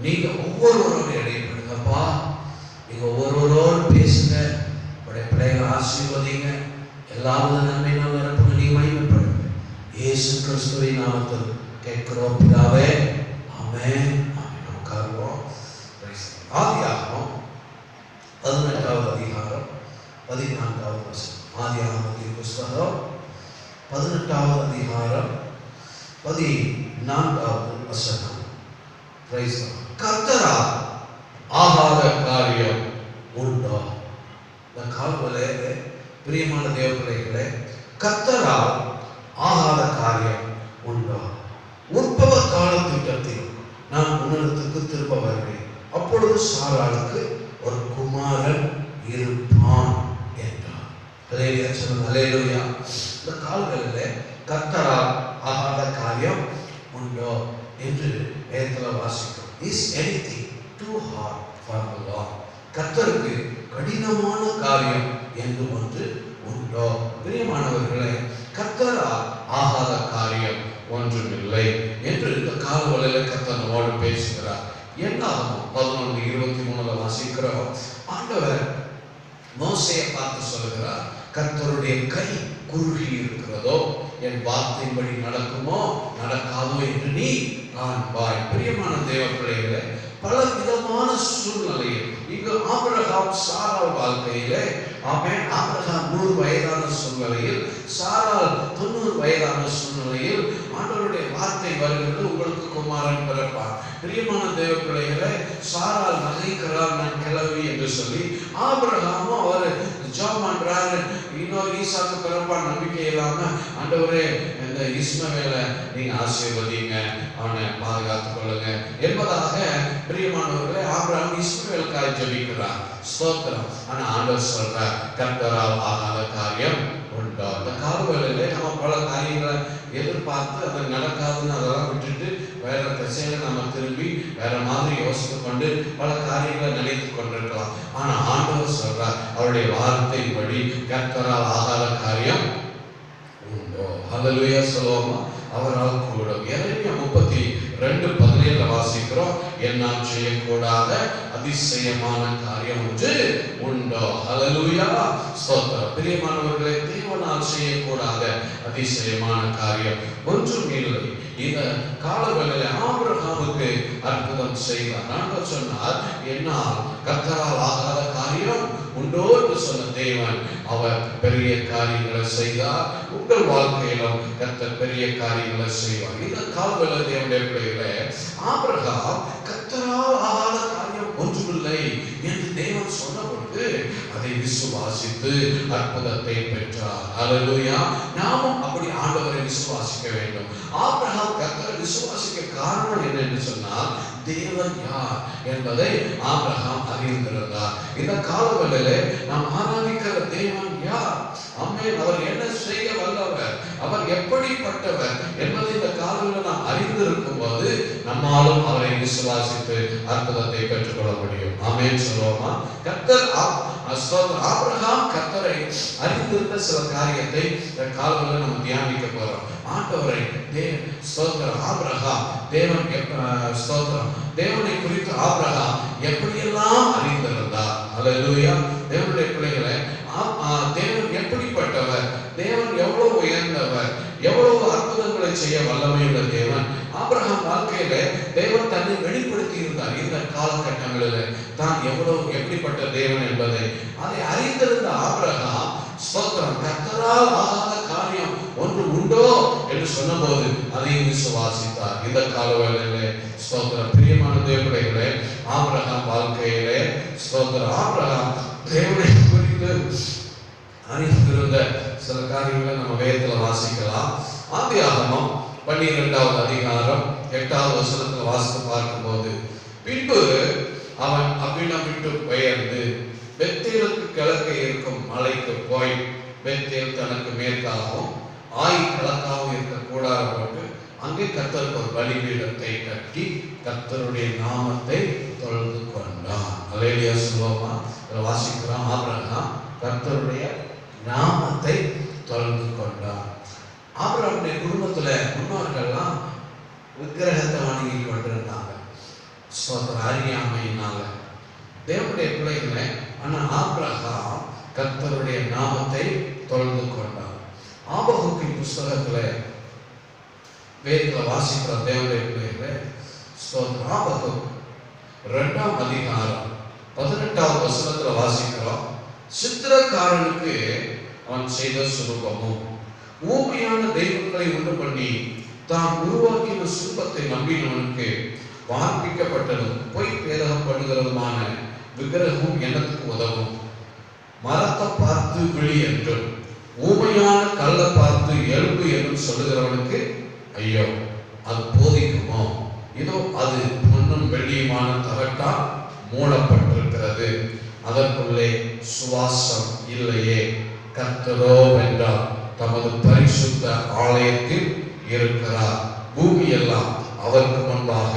நீங்க ஒவ்வொருவரோடு இடைப்படுங்கப்பா. நீங்க ஒவ்வொருவரோடு பேசுங்க. உடைய பிள்ளைகளை ஆசீர்வதிங்க. எல்லாவது நன்மையினால் நிரப்புங்க. நீ மகிமைப்படுங்க. இயேசு கிறிஸ்துவின் நாமத்தில் கேட்கிறோம் பிதாவே. ஆமென். நமக்காகவும் ஆதியாகமம் 18வது அதிகாரம் 14வது வசனம். ஆதியாகமத்தின் புஸ்தகம் 18வது அதிகாரம் 14வது வசனம். கர்த்தரால் ஆகாத காரியம் உண்டோ? இந்த காலவெளியிலே பிரியமான தேவ பிள்ளைகளே, கர்த்தரால் ஆகாத காரியம் உண்டோ? உற்பவ கால திட்டத்தில் நான் உன்னிடத்துக்கு திரும்ப வருவேன், அப்பொழுது சாராளுக்கு ஒரு குமாரன் இருப்பான் என்றார். அல்லேலூயா. இந்த காலங்களிலே கர்த்தரால் ஆகாத காரியம் உண்டோ என்று வேதத்தில் வாசிக்கிறோம். Is anything too hard for the Lord? கர்த்தருக்கு கடினமான காரியம் என்று ஒன்று உண்டோ? பிரியமானவர்களே, கர்த்தரால் ஆகாத காரியம் ஒன்றுமில்லை என்று இந்த காலவெளியில் கர்த்தர் நம்மோடு பேசுகிறார். என்னாகும் 11:23 வாசிக்கிறோம். ஆண்டவர் மோசேயை பார்த்து சொல்கிறார், கர்த்தருடைய கை குறுகி இருக்கிறதோ, என் வார்த்தையின்படி நடக்குமோ நடக்காதோ என்று நீ காண்பாய். பிரியமான தேவ பிள்ளைகளே, பல விதமான சூழ்நிலையில் இங்கு ஆபிரகாம் சாராள் வாழ்க்கையிலே ஆமென். ஆபிரகாம் 100 வயதான சூழ்நிலையில், சாராள் 90 வயதான சூழ்நிலையில் ஆண்டவருடைய வார்த்தை வருகிறது, உங்களுக்கு குமாரன் பிறப்பார். பிரியமான தேவ பிள்ளைகளே, சாராள் நகைக்கிறார், நான் கிழவி என்று சொல்லி. ஆபிரகாமும் அவர் ஜெபம் பண்றாரு, இன்னொரு ஈசாக்கு பிறப்பான் நம்பிக்கை இல்லாம, ஆண்டவரே இந்த இஸ்மவேலை நீங்க ஆசீர்வதிங்க, அவனை பாதுகாத்துக் கொள்ளுங்க என்பதாக பிரியமானவர்களே ஆபிரகாம் இஸ்மவேலுக்காக ஜெபிக்கிறார். ஸ்தோத்திரம். ஆனா ஆண்டவர் சொல்றார், கர்த்தரால் ஆகாத காரியம் உண்டோ? அந்த காலவேளையிலே நம்ம பல காரியங்களை எதிர்பார்த்து அது நடக்காதுன்னு அதெல்லாம் விட்டுட்டு வேற திசையில நம்ம திரும்பி வேற மாதிரி யோசித்து கொண்டு பல காரியங்களை நினைத்து கொண்டிருக்கலாம். ஆனா ஆண்டவர் சொல்றார், அவருடைய வார்த்தைப்படி கர்த்தரால் ஆகாத காரியம் உண்டோ? ஹல்லேலூயா சொல்லுவோமா? அவரால் கூடும். எரேமியா 32:17 வாசிக்கிறோம், என்னால் செய்யக்கூடாத அதிசயமான காரியம் ஒன்று உண்டோ? ஹல்லேலூயா ஸ்தோத்திரம். பிரியமானவர்களே, தேவனால் செய்யக்கூடாத அதிசயமான காரியம் ஒன்றும் இல்லை. இந்த காலவேளையிலே ஆபிரகாமுக்கு அற்புதம் செய்தார். ஆண்டவர் சொன்னார், என்னால் கர்த்தரால் ஆகாத காரியம் உண்டோ என்று சொன்ன தேவன் அவர் பெரிய காரியங்களை செய்தார். உங்கள் வாழ்க்கையிலும் கர்த்தர் பெரிய காரியங்களை செய்வார். இந்த காலவேளை தேவனுடைய பிள்ளைகளே, ஆபிரகாம் கர்த்தரால் ஆகாத காரியம் ஒன்றுமில்லை என்று தேவன் சொன்ன பொழுது அதை விசுவாசித்து அற்புதத்தை பெற்றார். ஹல்லேலூயா. நாமும் அப்படி ஆண்டவரை விசுவாசிக்க வேண்டும். ஆபிரகாம் கர்த்தரை விசுவாசிக்க காரணம் என்ன என்று சொன்னால், தேவன் யார் என்பதை ஆபிரகாம் அறிந்திருந்தார். இந்த காலவேளையிலே நாம் ஆராதிக்கிற தேவன் யார்? ஆமென். அவர் என்ன செய்ய வல்லவர், அவர் எப்படிப்பட்டவர் என்பதை இந்த காலவேளையிலே நாம் அறிந்திருக்கும் போது நம்மாலும் அவரை விசுவாசித்து அற்புதத்தை பெற்றுக்கொள்ள முடியும். ஆமென் சொல்லுவோமா? கர்த்தர் ஆபிரகாம் கர்த்தரை அறிந்திருந்த சில காரியத்தை இந்த காலவேளையிலே நம்ம தியானிக்க போறோம். ஆண்டவரை ஸ்தோத்திரம். ஆபிரகாம் ஸ்தோத்திரம், தேவனை குறித்து ஆபிரகாம் எப்படியெல்லாம் அறிந்திருந்தார். ஹல்லேலூயா. தேவனுடைய பிள்ளைகளை, தேவன் எப்படிப்பட்டவர், தேவன் எவ்வளவு உயர்ந்தவர், எவ்வளவு அற்புதங்களை செய்ய வல்லமையுள்ள தேவன். ஆபிரகாம் வாழ்க்கையில தேவன் தன்னை வெளிப்படுத்தி இருந்தார். இந்த காலகட்டங்களில் தான் எப்படிப்பட்ட தேவன் என்பதை அதை அறிந்திருந்த ஆபிரகாம் ஸ்தோத்திரம், கர்த்தரால் ஆகாத காரியம் ஒன்று உண்டோ என்று சொன்னபோது அதையும் விசுவாசித்தார். இந்த காலவேளையிலே ஸ்தோத்திரம். பிரியமான தேவனுடைய ஆபிரகாம் வாழ்க்கையிலே ஸ்தோத்திரம், ஆபிரகாம் தேவனை குறித்து அறிந்திருந்த சில காரியங்களை நம்ம வேதத்துல வாசிக்கலாம். ஆதியாகமம் 12வது அதிகாரம் 8வது வசனத்துல வாசித்து பார்க்கும்போது, பின்பு அவன் அவ்விடம் விட்டு பெயர்ந்து பெத்தேலுக்கு கிழக்கே இருக்கும் மலைக்கு போய், பெத்தேல் தனக்கு மேற்காகவும் ஆய் கிழக்காகவும் இருக்க கூடாரம் போட்டு அங்கே கர்த்தருக்கு ஒரு பலிபீடத்தை கட்டி கர்த்தருடைய நாமத்தை தொழுது கொண்டான். அல்லேலூயா சொல்லுவோமா? வாசிக்கிறோம். ஆபிரகாம் கர்த்தருடைய நாமத்தை தொழுது கொண்டான். ஆபிரகாமுடைய குடும்பத்துல முன்னோர்கள்லாம் விக்கிரகத்தை வணங்கி கொண்டிருந்தாங்க. அறியாமையினால தேவனுடைய பிள்ளைகளை. ஆனா ஆபிரகாம் கர்த்தருடைய நாமத்தை தொழுது கொண்டார். ஆபகுக்கின் புஸ்தகத்துல வேதத்துல வாசிக்கிற தேவனுடைய பிள்ளைகளை, ஆபகுக் 2ஆம் அதிகாரம் 18வது வசனத்துல வாசிக்கிறோம், சித்திரக்காரனுக்கு அவன் செய்த சுரூபமும் ஊமையான தெய்வங்களை உண்டு பண்ணி தான் உருவாக்கின சுரூபத்தை நம்பினவனுக்கு வார்ப்பிக்கப்பட்டதும் பொய் பேரகப்படுகிறதுமான விக்கிரகமும் எனக்கு உதவும். மரத்தை பார்த்து விழி என்றும் ஊமையான கல்லை பார்த்து எலும்பு என்றும் சொல்லுகிறவனுக்கு ஐயோ, அது போதிக்குமோ? இதோ அது பொன்னும் வெள்ளியுமான தகட்டால் மூடப்பட்டிருக்கிறது, அதற்குள்ளே சுவாசம் இல்லையே. கர்த்தரோ வென்றால் தமது பரிசுத்த ஆலயத்தில் இருக்கிறார், பூமி எல்லாம் அவருக்கு முன்பாக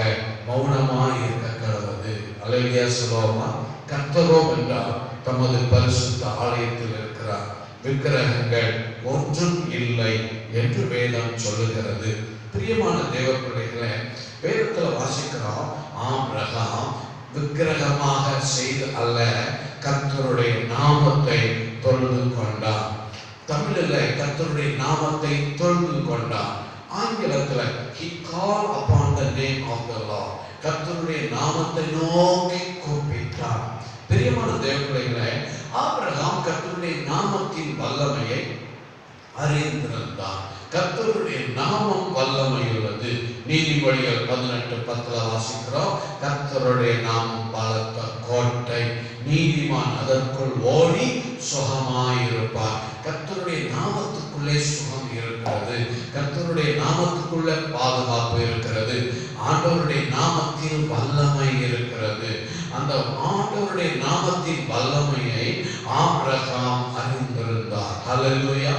மௌனமாய் இருக்க கடவுது. அல்லேலூயா சொல்லுவோமா? கர்த்தரோ வென்றால் தமது பரிசுத்த ஆலயத்தில் இருக்கிறார், விக்கிரகங்கள் ஒன்றும் இல்லை என்று வேதம் சொல்லுகிறது. பிரியமான தேவ பிள்ளைகளே, வேதத்துல வாசிக்கிறோம், ஆபிரகாம் விக்கிரகமாக செய்து அல்ல, கர்த்தருடைய நாமத்தை தொழுது கொண்டார். தமிழில் கர்த்தருடைய நாமத்தை தொழுது கொண்டார். ஆங்கிலத்துல he called upon the name of the Lord, கர்த்தருடைய நாமத்தை நோக்கி கூப்பிட்டார். பிரியமான தேவப்பிள்ளைகளே, ஆபிரகாம் கர்த்தருடைய நாமத்தின் வல்லமையை அறிந்திருந்தார். கர்த்தருடைய நாமம் வல்லமை உள்ளது. நீதிமொழிகள் 18:10 வாசிக்கிறோம். கர்த்தருடைய நாமம் பலத்த கோட்டை, நீதிமான் அதற்குள் ஓடி சுகமாயிருப்பார். கர்த்தருடைய நாமத்துக்குள்ளே சுகம் இருக்கிறது. கர்த்தருடைய நாமத்துக்குள்ளே பாதுகாப்பு இருக்கிறது. ஆண்டவருடைய நாமத்தில் வல்லமை இருக்கிறது. அந்த ஆண்டவருடைய நாமத்தின் வல்லமையை ஆபிரகாம் அறிந்திருந்தார். ஹல்லேலூயா.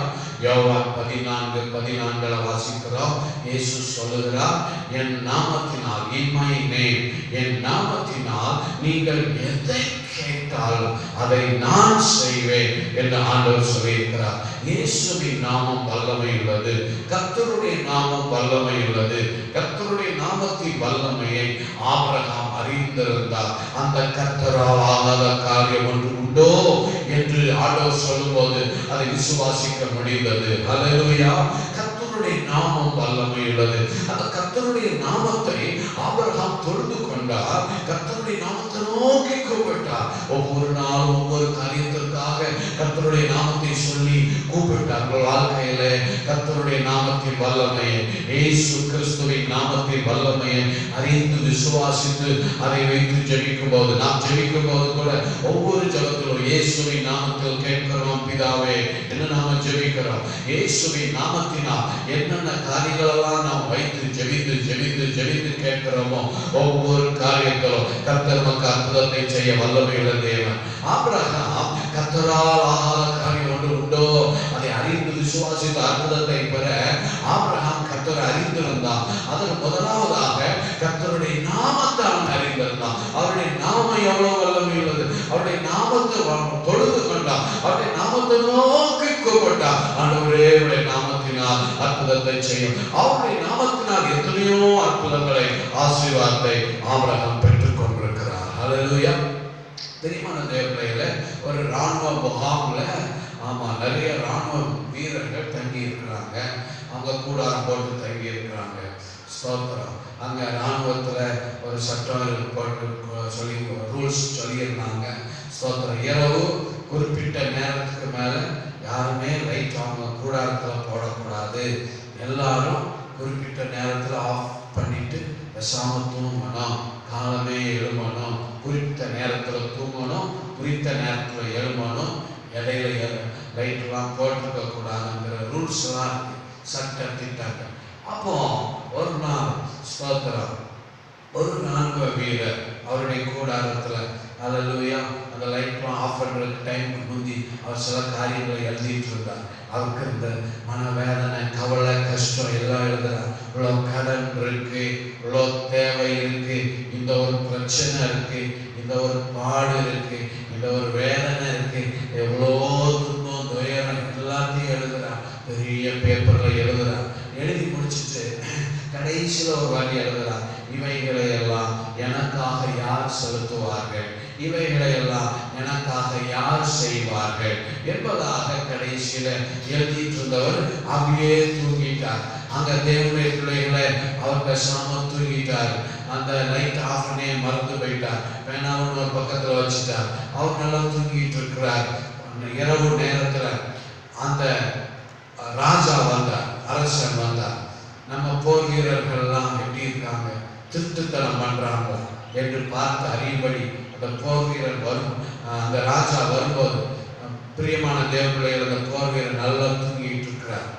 யோவான் 14:14 வாசிக்கிறோம். இயேசு சொல்லுகிறார், என் நாமத்தினால், இன் மை நேம், என் நாமத்தினால் நீங்கள் எதை கேட்டாலும் அதை நான் செய்வேன் என்று ஆண்டவர் சொல்லியிருக்கிறார். இயேசுவின் நாமம் வல்லமை உள்ளது. கர்த்தருடைய நாமம் வல்லமை உள்ளது. கர்த்தருடைய நாமத்தின் வல்லமையை ஆபிரகாம் அறிந்திருந்தார். அந்த கர்த்தரால் ஆகாத காரியம் ஒன்று உண்டோ என்று ஆண்டவர் சொல்லும்போது அதை விசுவாசிக்க முடிந்தது. ஹல்லேலூயா. கர்த்தருடைய நாமம் வல்லமை உள்ளது. அந்த கர்த்தருடைய நாமத்தை ஆபிரகாம் தொழுது கொண்டார். கர்த்தருடைய நாமத்தை நோக்கி கூப்பிட்டார். ஒவ்வொரு நாளும் ஒவ்வொரு காரியத்திற்காக கர்த்தருடைய நாமத்தை சொல்லி கூப்பிட்டார்கள். வாழ்க்கையில கர்த்தருடைய நாமத்தின் வல்லமையை, இயேசு கிறிஸ்துவின் நாமத்தின் வல்லமையை அறிந்து விசுவாசித்து அதை வைத்து ஜெபிக்கும் போது, நாம் ஜெபிக்கும் போது கூட ஒவ்வொரு ஜெபத்திலும் இயேசுவின் நாமத்தில் கேட்கிறோம் பிதாவே என்று நாம ஜெபிக்கிறோம். இயேசுவின் நாமத்தினால் என்னென்ன காரியங்களெல்லாம் நாம் வைத்து ஜெபித்து ஜெபித்து ஜெபித்து கேட்கிறோமோ ஒவ்வொரு காரியத்திலும் கர்த்தர் நமக்கு அற்புதத்தை செய்ய வல்லமையுள்ள தேவன். ஆபிரகாம் கர்த்தரால் ஆகாத காரியம் ஒன்று உண்டோ அதை அறிந்து விசுவாசித்த அற்புதத்தை பெற ஆபிரகாம் கர்த்தரை அறிந்திருந்தான். அதற்கு முதலாவதாக கர்த்தருடைய நாமத்தை அவன் அறிந்திருந்தான். அவருடைய நாமம் எவ்வளவு வல்லமை உள்ளது. அவருடைய நாமத்தை தொழுது கொண்டான். அவருடைய நாமத்தை நோக்கி கூப்பிட்டான். ஆண்டவரே, அவருடைய நாமத்தினால் அற்புதத்தை செய்யும். அவருடைய நாமத்தினால் எத்தனையோ அற்புதங்களை, ஆசீர்வாதத்தை ஆபிரகாம் பெற்றுக் கொண்டிருக்கிறார். ஹல்லேலூயா. தெரியுமான தேவப்பிள்ளையில ஒரு ராணுவ முகாம்ல நிறைய ராணுவ வீரர்கள் தங்கி இருக்கிறாங்க. அவங்க கூடாரம் போட்டு தங்கி இருக்கிறாங்க. ஸ்தோத்திரம். அங்க ராணுவத்துல ஒரு சட்டம் போட்டு சொல்லி ரூல்ஸ் சொல்லியிருந்தாங்க. ஸ்தோத்திரம். இரவு குறிப்பிட்ட நேரத்துக்கு மேல யாருமே லைட் அவங்க கூடாரத்துல போடக்கூடாது. எல்லாரும் குறிப்பிட்ட நேரத்துல ஆஃப் பண்ணிட்டு பேசாம தூங்கணும். காலமே எழுமணும். குறித்த நேரத்துல தூங்கணும். குறித்த நேரத்துல எழுமணும். இடையில லைட்லாம் போட்டிருக்க கூடாதுங்கிற ரூல்ஸ் எல்லாம் சட்ட திட்டாங்க. அப்போ ஒரு நாள் ஸ்தோத்திரம், ஒரு ராணுவ வீரர் அவருடைய கூடாரத்துல, ஹல்லேலூயா, அந்த லைட்லாம் ஆஃப் பண்றதுக்கு டைமுக்கு முந்தி அவர் சில காரியங்களை எழுதிட்டு இருந்தார். அவருக்கு இந்த மனவேதனை, கவலை, கஷ்டம் எல்லாம் எழுதுறார். இவ்வளோ கடன் இருக்கு, இவ்வளோ தேவை இருக்கு, இந்த ஒரு பிரச்சனை இருக்கு, இந்த ஒரு பாடு இருக்கு, இந்த ஒரு வேதனை இருக்கு, எவ்வளோ துன்பம், துயரம் எல்லாத்தையும் எழுதுறார். பெரிய பேப்பர்ல எழுதுறார். எழுதி முடிச்சுட்டு கடைசியில் ஒரு வாட்டி எழுதுறார், இவைகளை எல்லாம் எனக்காக யார் செலுத்துவார்கள், இவைகளை எல்லாம் எனக்காக யார் செய்வார்கள் என்பதாக கடைசியில எழுதிட்டு இருந்தவர் அப்படியே தூங்கிட்டார். அங்க தேவனுடைய பிள்ளைகளை அவர் பேசாம தூங்கிட்டார். அந்த லைட் ஆஃப் பண்ணே மறந்து போயிட்டார். பேனாவும் ஒரு பக்கத்துல வச்சுட்டார். அவர் நல்லா தூங்கிட்டு இருக்கிறார். இரவு நேரத்துல அந்த ராஜா வந்தார், அரசன் வந்தார். நம்ம போர் வீரர்கள் எல்லாம் எப்படி இருக்காங்க, திருட்டுத்தனம் பண்றாங்க என்று பார்த்து அறியும்படி அந்த போர் வீரர் வரும், அந்த ராஜா வரும்போது, பிரியமான தேவப்பிள்ளைகள், அந்த போர் வீரர் நல்லா தூங்கிட்டு இருக்கிறார்.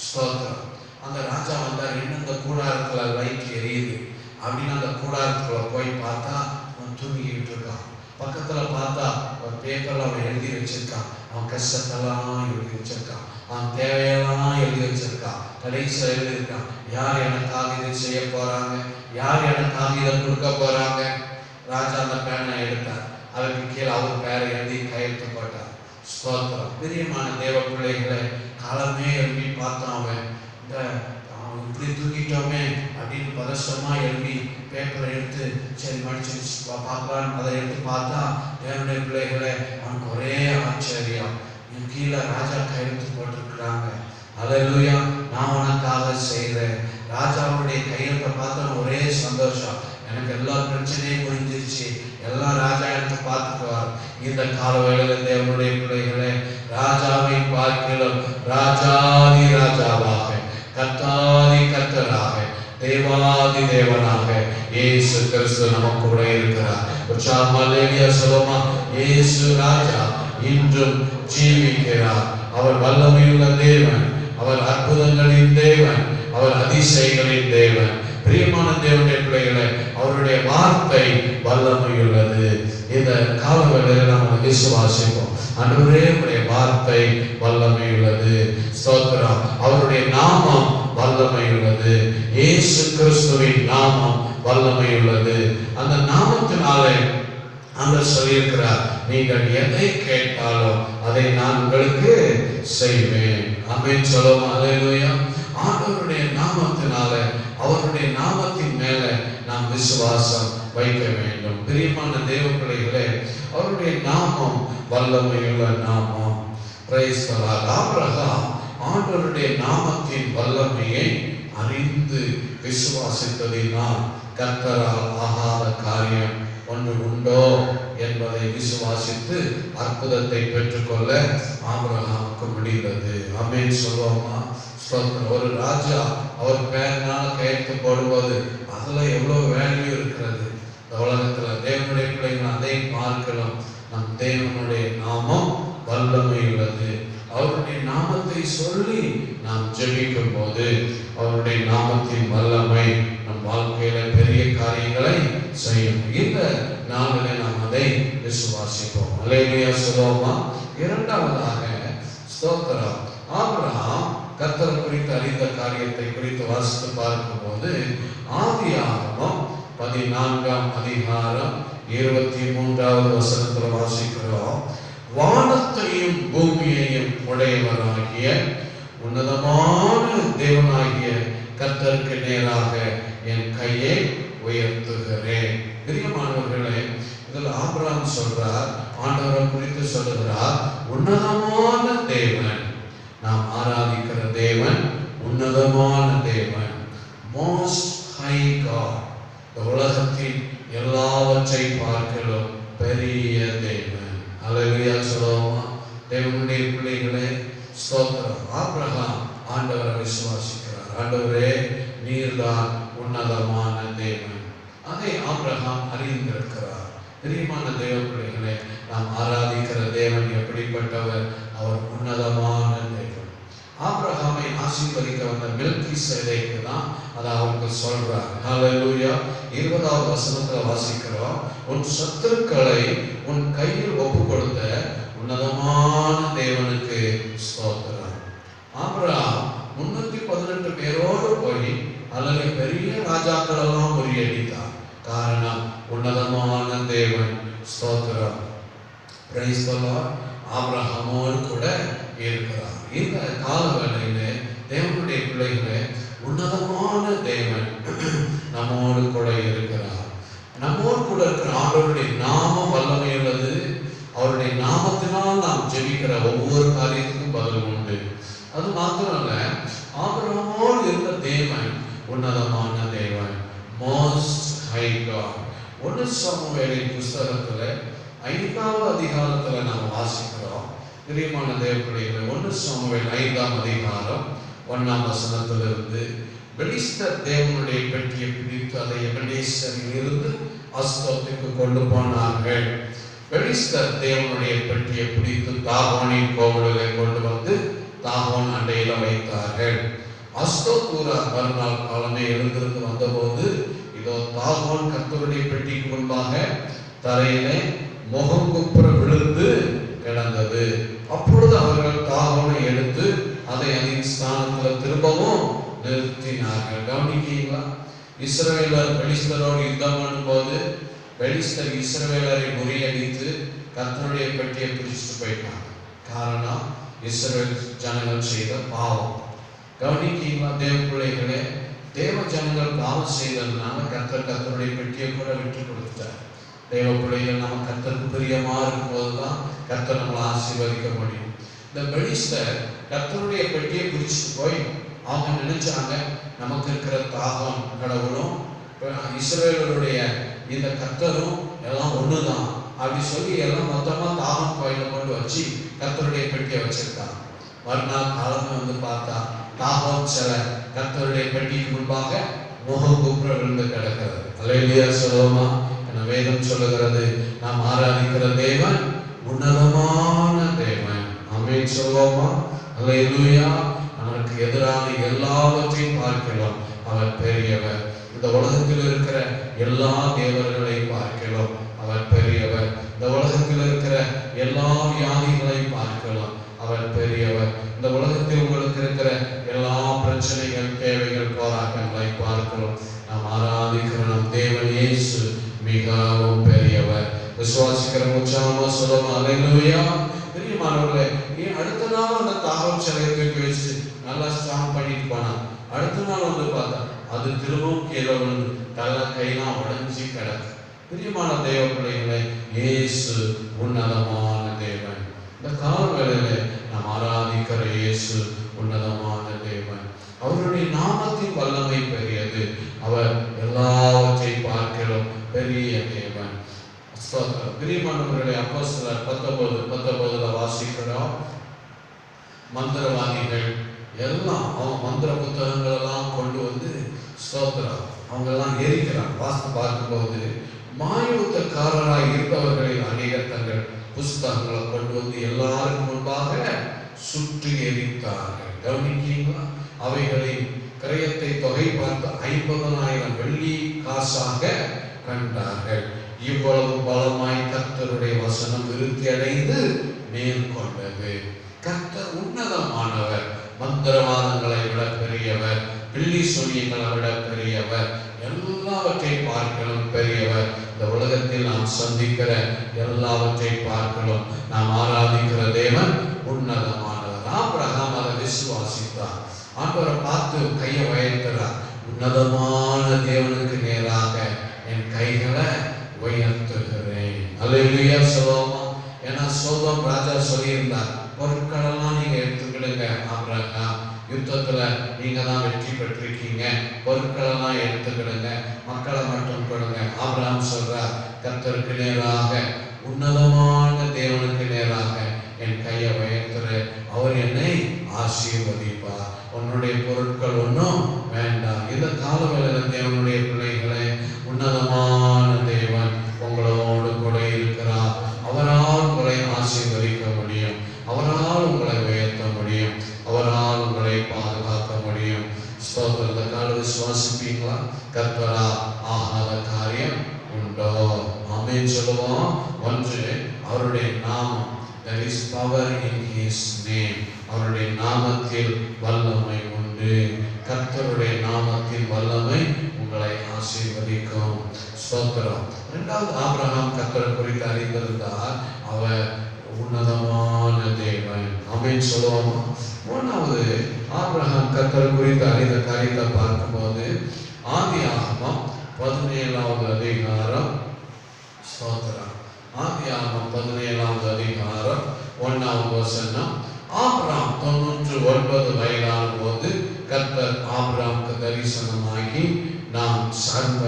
ஸ்தோத்திரம். அந்த ராஜா வந்தார். என்ன இந்த கூடாரத்துல லைட் எரியுது அப்படின்னு அந்த கூடாரத்துக்குள்ள போய் பார்த்தா அவன் தூங்கிட்டு இருக்கான். பக்கத்துல பார்த்தா ஒரு பேப்பர்ல அவன் எழுதி வச்சிருக்கான். அவன் கஷ்டத்தெல்லாம் எழுதி வச்சிருக்கான். அவன் தேவையெல்லாம் எழுதி வச்சிருக்கான். கடைசியில் எழுதியிருக்கான், யார் எனக்காக இதை செய்ய போறாங்க, யார் எனக்காக இதை கொடுக்க போறாங்க. ராஜா அந்த பேனை எடுத்தார். அதற்கு கீழே அவர் பேரை எழுதி கையெழுத்து போட்டார். ஸ்தோத்திரம். பிரியமான தேவ பிள்ளைகளை, காலமே எழுதி பார்த்தான். அவன் இப்படி தூக்கிட்டோமே அப்படின்னு பதஷ்டமா எழுதி பேப்பரை எடுத்து சரி மடிச்சு பார்க்கலான்னு அதை எடுத்து பார்த்தா தேவனுடைய பிள்ளைகளை அவனுக்கு ஒரே ஆச்சரியம். என் கீழே ராஜா கையெழுத்து போட்டிருக்கிறாங்க. ஹல்லேலூயா, நான் உனக்காக செய்கிறேன். ராஜாவுடைய கையெழுத்தை பார்த்தா ஒரே சந்தோஷம். எனக்கு எல்லா பிரச்சனையும் முடிஞ்சிருச்சு, எல்லாம் ராஜா எடுத்து பார்த்துக்குவார். இந்த காலவேளையில் தேவனுடைய பிள்ளைகளே, ராஜாவை பார்க்கிறோம் ராஜாதி ராஜாவாக, கர்த்தாதி கர்த்தராக, தேவாதி தேவனாக இயேசு கிறிஸ்து நமக்கு கூட இருக்கிறார். உற்சாகமாக சொல்லுமா, இயேசு ராஜா இன்றும் ஜீவிக்கிறார். அவர் வல்லமையுள்ள தேவன், அவர் அற்புதங்களின் தேவன், அவர் அதிசயங்களின் தேவன். பிரியமான தேவனுடைய பிள்ளைகளை, அவருடைய வார்த்தை வல்லமையுள்ளது. இந்த காலவேளையில் நாம் விசுவாசிப்போம், ஆண்டவரே உடைய வார்த்தை வல்லமையுள்ளது. ஸ்தோத்திரம். அவருடைய நாமம் வல்லமையுள்ளது. இயேசு கிறிஸ்துவின் நாமம் வல்லமையுள்ளது. அந்த நாமத்தினாலே அந்த சொல்லியிருக்கிறார், நீங்கள் எதை கேட்டாலும் அதை நான் உங்களுக்கு செய்வேன். ஆமென் சொல்லுவோம். அல்லேலூயா. ஆண்டவருடைய நாமத்தினால, அவருடைய நாமத்தின் மேல நாம் விசுவாசம் வைக்க வேண்டும். பிரியமான தேவ பிள்ளைகளே, அவருடைய நாமம் வல்லமையுள்ள நாமம். Price the Lord. ஆபிரகாம் ஆண்டவருடைய நாமத்தின் வல்லமையை அறிந்து விசுவாசித்ததினால் கர்த்தரால் ஆகாத காரியம் ஒன்று உண்டோ என்பதை விசுவாசித்து அற்புதத்தை பெற்றுக்கொள்ள ஆபிரகாமுக்கு முடிந்தது. ஆமென் சொல்லுவோமா? ஒரு ராஜா அவர் பேரனால கையெழுத்து போடும்போது அதுல எவ்வளவு வேல்யூ இருக்கிறது. இந்த உலகத்துல தேவனுடைய பிள்ளைகள் அதை பார்க்கலாம். நம் தேவனுடைய நாமம் வல்லமை உள்ளது. அவருடைய நாமத்தை சொல்லி நாம் ஜெபிக்கும் போது அவருடைய நாமத்தின் வல்லமை நம் வாழ்க்கையில பெரிய காரியங்களை செய்யும். இந்த நாளிலே நாம் அதை விசுவாசிப்போம். அல்லேலூயா சொல்லுவோமா? இரண்டாவதாக ஸ்தோத்திரம். ஆபிரகாம் கர்த்தரை குறித்து அறிந்த காரியத்தை குறித்து வாசித்து பார்க்கும்போது ஆதியாகமம் 14ஆம் அதிகாரம் 23வது வசனத்தில் வாசிக்கிறோம். வானத்தையும் பூமியையும் உடையவராகிய உன்னதமான தேவனாகிய கர்த்தருக்கு நேராக என் கையை உயர்த்துகிறேன். பிரியமானவர்களே, இதில் ஆபிரகாம் சொல்றார், ஆண்டவரை குறித்து சொல்லுகிறார், உன்னதமான தேவன். நாம் ஆராதிக்கிற தேவன் உன்னதமான தேவன், மோஸ்ட் ஹை காட். இந்த உலகத்தின் எல்லாவற்றை பார்க்கிறோம் பெரிய தேவன். அல்லேலூயா சொல்லுவோமா? தேவனுடைய பிள்ளைகளே, ஸ்தோத்திரம். ஆபிரகாம் ஆண்டவரை விசுவாசிக்கிறார். ஆண்டவரே, நீர்தான் உன்னதமான தேவன். அதை ஆபிரகாம் அறிந்திருக்கிறார். பிரியமான தேவ பிள்ளைகளே, நாம் ஆராதிக்கிற தேவன் எப்படிப்பட்டவர்? அவர் உன்னதமான தேவன். ஆபிரகாமை ஆசீர்வதிக்க வந்த மெல்கிசேதேக்கு தான் அதை அவருக்கு சொல்றார். ஹல்லேலூயா. 20வது வசனத்துல வாசிக்கிறோம், உன் சத்துருக்களை உன் கையில் ஒப்பு கொடுத்த உன்னதமான தேவனுக்கு ஸ்தோத்திரம். ஆபிரகாம் 318 பேரோடு போய் அல்லது பெரிய ராஜாக்கள் எல்லாம் முறியடித்தார். காரணம் உன்னதமான தேவன். ஸ்தோத்திரம். Price the Lord. ஆபிரகாமோடு கூட இருக்கிறார். இந்த காலவேளையிலே தேவனுடைய பிள்ளைகளே, உன்னதமான தேவன் நம்மோடு கூட இருக்கிறார். நம்மோடு கூட இருக்கிற ஆண்டவருடைய நாமம் வல்லமை உள்ளது. அவருடைய நாமத்தினால் நாம் ஜெபிக்கிற ஒவ்வொரு காரியத்துக்கும் பதில் உண்டு. அது மாத்திரமல்ல, ஆபிரகாமோடு இருந்த தேவன் உன்னதமான தேவன், மோஸ்ட் ஹை காட். 1 சாமுவேலின் புஸ்தகத்துல 5வது அதிகாரத்துல நாம் வாசிக்கிறோம். பிரியமான தேவ பிள்ளைகளே, 1 சாமுவேல் 5ஆம் அதிகாரம் 1ஆம் வசனத்திலிருந்து, பெலிஸ்தர் தேவனுடைய பெட்டியை பிடித்து அதை எபெனேசரில் இருந்து அஸ்தோத்துக்கு கொண்டு போனார்கள். பெலிஸ்தர் தேவனுடைய பெட்டியை பிடித்து தாகோனின் கோவிலிலே கொண்டு வந்து தாகோன் அண்டையில வைத்தார்கள். அஸ்தோத்தூரா மறுநாள் காலமே எழுந்திருந்து வந்தபோது, இதோ தாகோன் கர்த்தருடைய பெட்டிக்கு முன்பாக தரையிலே முகம் குப்புற விழுந்து கிடந்தது. அப்பொழுது அவர்கள் தாகோனை எடுத்து அதை அதன் ஸ்தானத்தில் திரும்பவும் நிறுத்தினார்கள். கவனிக்கீங்களா? இஸ்ரவேலர் பெலிஸ்தரோடு யுத்தம் பண்ணும்போது பெலிஸ்தர் இஸ்ரவேலரை முறியடித்து கர்த்தருடைய பெட்டியை பிடிச்சிட்டு போயிட்டாங்க. காரணம் இஸ்ரவேல் ஜனங்கள் செய்த பாவம். கவனிக்கீங்களா தேவ பிள்ளைகளே? தேவ ஜனங்கள் பாவம் செய்ததுனால கர்த்தருடைய பெட்டியை கூட விட்டு கொடுத்துட்டார். தேவ பிள்ளைகள் நம்ம கர்த்தருக்கு பிரியமா இருக்கும் போதுதான் கர்த்தர் நம்மளை ஆசீர்வதிக்க முடியும். இந்த பெலிஸ்தர் கர்த்தருடைய பெட்டியை பிடிச்சிட்டு போய் அவங்க நினைச்சாங்க, நமக்கு இருக்கிற தாகம் கடவுளும் இஸ்ரவேலருடைய இந்த கர்த்தரும் எல்லாம் ஒண்ணுதான், அப்படி சொல்லி எல்லாம் மொத்தமா தாகம் கோயில கொண்டு வச்சு கர்த்தருடைய பெட்டியை வச்சிருக்காங்க. மறுநாள் காலமே வந்து பார்த்தா தாகம் சிலை கர்த்தருடைய பெட்டிக்கு முன்பாக முகங்குப்புற விழுந்து கிடக்கிறது. அல்லேலூயா சொல்லுவோமா? என வேதம் சொல்லுகிறது, நாம் ஆராதிக்கிற தேவன் உன்னதமான தேவன். ஆமென் சொல்லுவோமா? அல்லேலூயா. நமக்கு எதிரான எல்லாவற்றையும் பார்க்கிறோம், அவர் பெரியவர். இந்த உலகத்தில் இருக்கிற எல்லா தேவர்களை பார்க்கிறோம், அவர் பெரியவர். இந்த உலகத்தில் இருக்கிற எல்லா வியாதிகளை பார்க்கலாம், அவர் பெரியவர். இந்த உலகத்தில் உங்களுக்கு இருக்கிற எல்லா பிரச்சனைகள், தேவைகள், போராட்டங்களை பார்க்கிறோம். நாம் ஆராதிக்கிற நம் தேவன் இயேசு மிகவும் பெரியவர். விசுவாசிக்கிற உற்சாகமா சொல்லுவோம் அல்லேலூயா. பிரியமானவர்களே, அடுத்த நாள் அந்த தாகம் சிலையை தூக்கி வச்சு நல்லா ஸ்ட்ராங் பண்ணிட்டு போனா, அடுத்த நாள் வந்து பார்த்தா அது திரும்பவும் கீழே விழுந்து தலை கையெல்லாம் உடைஞ்சி கிடக்கு. பிரியமான தேவ பிள்ளைகளை, இயேசு உன்னதமான தேவன். இந்த கால வேளையில நாம் ஆராதிக்கிற இயேசு உன்னதமான தேவன். அவருடைய நாமத்தின் வல்லமை பெரியது. அவர் எல்லாவற்றையும் பார்க்கிறோம் பெரிய தேவன். பிரியமானவர்களை, அப்போஸ்தலர் 19:19 வாசிக்கிறோம். மந்திரவாதிகள் எல்லாம் அவங்க மந்திர புத்தகங்கள் எல்லாம் கொண்டு வந்து ஸ்தோத்திரம் அவங்க எல்லாம் எரிக்கிறாங்க. வாஸ்து பார்க்கும்போது மாயுத்தக்காரராய் இருந்தவர்களில் அநேகர் தங்கள் புஸ்தகங்களை கொண்டு வந்து எல்லாருக்கும் முன்பாக சுற்றி எரித்தார்கள். கவனிக்கீங்களா? அவைகளின் கிரயத்தை தொகை பார்த்து 50,000 வெள்ளி காசாக கண்டார்கள். இவ்வளவு பலமாய் கர்த்தருடைய வசனம் விருத்தி அடைந்து மேற்கொண்டது. கர்த்தர் உன்னதமானவர், மந்திரவாதங்களை விட பெரியவர், பில்லி சூனியங்களை விட பெரியவர், எல்லாவற்றையும் பார்க்கலாம் பெரியவர். இந்த உலகத்தில் நாம் சந்திக்கிற எல்லாவற்றையும் பார்க்கலாம். நாம் ஆராதிக்கிற தேவன் உன்னதமானவர். ஆபிரகாம் அதை விசுவாசித்தார். ஆண்டவரை பார்த்து கையை உயர்த்துறார். உன்னதமான தேவனுக்கு நேராக என் கைகளை உயர்த்துகிறேன். அல்லேலூயா சொல்லுவோமா? ஏன்னா சோதோம் ராஜா சொல்லியிருந்தார், பொருட்களெல்லாம் நீங்க எடுத்துக்கிடுங்க ஆபிரகாம், யுத்தத்துல நீங்க தான் வெற்றி பெற்றிருக்கீங்க, பொருட்களெல்லாம் எடுத்துக்கிடுங்க, மக்களை மட்டும் கொடுங்க. ஆபிரகாம் சொல்றார், கர்த்தருக்கு நேராக உன்னதமான தேவனுக்கு நேராக என் கையை உயர்த்துற, அவர் என்னை ஆசீர்வதிப்பார். உன்னுடைய பொருட்கள் ஒன்றும் வேண்டாம். இந்த காலவேளையில தேவனுடைய பிள்ளைகளை, உன்னதமான தேவன் உங்களோடு கூட இருக்கிறார். அவரால் உங்களை ஆசீர்வதிக்க முடியும், அவரால் உங்களை உயர்த்த முடியும், அவரால் உங்களை பாதுகாக்க முடியும். ஸ்தோத்திரத்தை கால விசுவாசிப்பீங்களா? கர்த்தரா ஆகாத காரியம் உண்டோ? ஆமென் சொல்லுவோம். ஒன்று, அவருடைய நாமம், there is power in his name. அவருடைய நாமத்தில் வல்லமை உண்டு. கர்த்தருடைய நாமத்தில் வல்லமை உங்களை ஆசீர்வதிக்கும். ஸ்தோத்திரம். இரண்டாவது, ஆபிரகாம் கர்த்தரை குறித்து அறிந்திருந்தார், அவர் உன்னதமான தேவன். ஆமென் சொல்லுவோமா? மூணாவது, ஆபிரகாம் கர்த்தரை குறித்து அறிந்த காரியத்தை பார்க்கும்போது ஆதியாகமம் 17வது அதிகாரம், ஸ்தோத்திரம், ஆதியாகமம் 17வது அதிகாரம் 1வது வசனம். ஆபிரகாம் 99 வயதான போது கர்த்தர் ஆபிரகாமுக்கு தரிசனமாகி, நான் சர்வ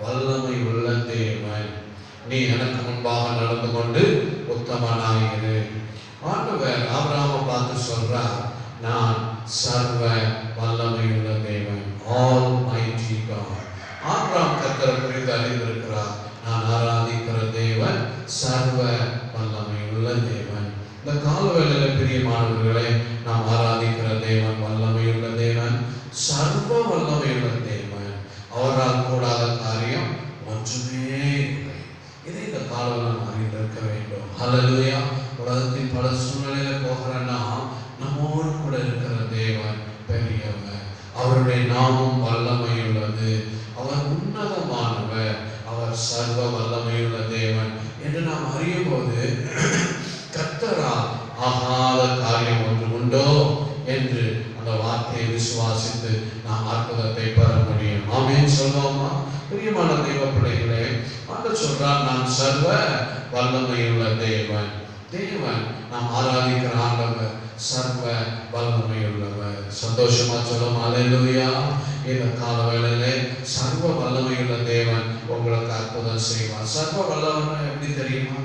வல்லமை உள்ள தேவன், நீ எனக்கு முன்பாக நடந்து கொண்டு உத்தமனாயிரு. ஆண்டவர் ஆபிரகாமை பார்த்து சொல்றார், நான் சர்வ வல்லமை உள்ள தேவன், ஆல்மைட்டி காட். ஆபிரகாம் கர்த்தரை குறித்து அறிந்திருக்கிறார், நான் ஆராதிக்கிற தேவன் சர்வ வல்லமை உள்ள தேவன். இந்த காலவேளையில பிரியமானவர்களை, நாம் ஆராதிக்கிற தேவன் வல்லமையுள்ள தேவன், சர்வ வல்லமையுள்ள தேவன். அவரால் கூடாத காரியம் ஒன்றுமே இல்லை. இதை இந்த காலவேளை நாம் அறிந்திருக்க வேண்டும். ஹல்லேலூயா. உலகத்தின் பல சூழ்நிலையில போகிறன்னா நம்மோடு கூட இருக்கிற தேவன் பெரியவர். அவருடைய நாமம் வல்லமையுள்ளது, அவர் உன்னதமானவர், அவர் சர்வ வல்லமையுள்ள தேவன் என்று நாம் அறியும் போது, கர்த்தரால் ஆகாத காரியம் ஒன்று உண்டோ என்று அந்த வார்த்தையை விசுவாசித்து நாம் அற்புதத்தை பெற முடியும். ஆமென் சொல்லுவோமா? பிரியமான தெய்வ பிள்ளைகளே, ஆண்டவர் சொல்றார், நான் சர்வ வல்லமையுள்ள தேவன். தேவன் நாம் ஆராதிக்கிற ஆண்டவர் சர்வ வல்லமையுள்ளவர். சந்தோஷமா சொல்லும் அல்லேலூயா. இந்த கால வேளையிலே சர்வ வல்லமையுள்ள தேவன் உங்களுக்கு அற்புதம் செய்வார். சர்வ வல்லமை எப்படி தெரியுமா?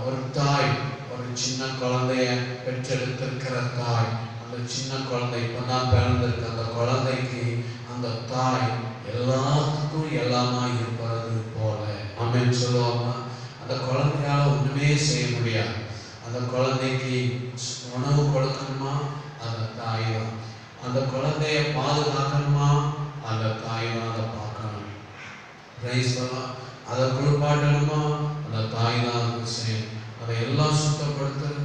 ஒரு தாய் ஒரு சின்ன குழந்தைய பெற்றெடுத்திருக்கிற தாய், அந்த சின்ன குழந்தை இப்பதான் பிறந்திருக்கு, அந்த குழந்தைக்கு அந்த தாய் எல்லாத்துக்கும் எல்லாமா இருப்பது போல. ஆமென் சொல்லுவாங்க. அந்த குழந்தையால ஒண்ணுமே செய்ய முடியாது. அந்த குழந்தைக்கு உணவு கொடுக்கணுமா, அந்த தாய் தான். அந்த குழந்தைய பாதுகாக்கணுமா, அந்த தாய் தான் அதை பார்க்கணும். அதை குளிப்பாட்டணுமா, அந்த தாய் தான் செய்யும். அதை எல்லாம் சுத்தப்படுத்துறது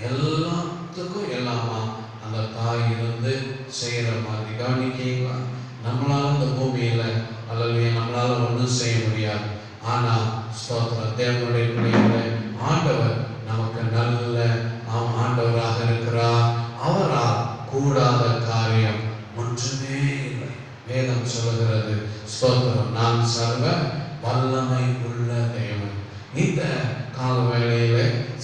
எல்லாத்துக்கும் எல்லாமா அந்த தாய் இருந்து செய்கிற மாதிரி. கவனிக்கீங்களா? நம்மளால இந்த பூமியில அல்லது நம்மளால ஒன்றும் செய்ய முடியாது. ஆனா ஸ்தோத்திரம், தேவனுடைய பிள்ளைகளை ஆண்டவர் நமக்கு நல்ல ஆண்டவராக இருக்கிறார். அவரால் கூடாத காரியம் ஒன்றுமே இல்லை. வேதம் சொல்லுகிறது, ஸ்தோத்திரம், நான் சர்வ வல்லமை உள்ள தேவன். இந்த கால வேளையில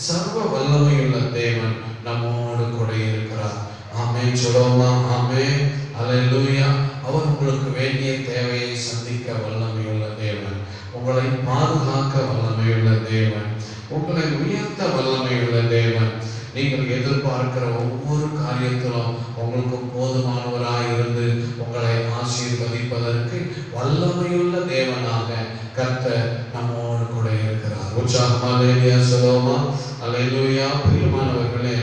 சர்வ வல்லமை உள்ள தேவன் நம்மோடு கூட இருக்கிறார். ஆமென் சொல்லுவோமா? ஆமென் அல்லேலூயா. அவர் உங்களுக்கு வேண்டிய தேவையை சந்திக்க வல்லமையுள்ள தேவன், உங்களை பாதுகாக்க வல்லமையுள்ள தேவன், உங்களை உயர்த்த வல்லமையுள்ள தேவன். நீங்கள் எதிர்பார்க்கிற ஒவ்வொரு காரியத்திலும் உங்களுக்கு போதுமானவராய் இருந்து உங்களை ஆசீர்வதிப்பதற்கு வல்லமையுள்ள தேவனாக கர்த்தர் நம்மோடு கூட இருக்கிறார். உற்சாகமாக சொல்லுவோமா? அல்லேலூயா. பிரியமானவர்களே,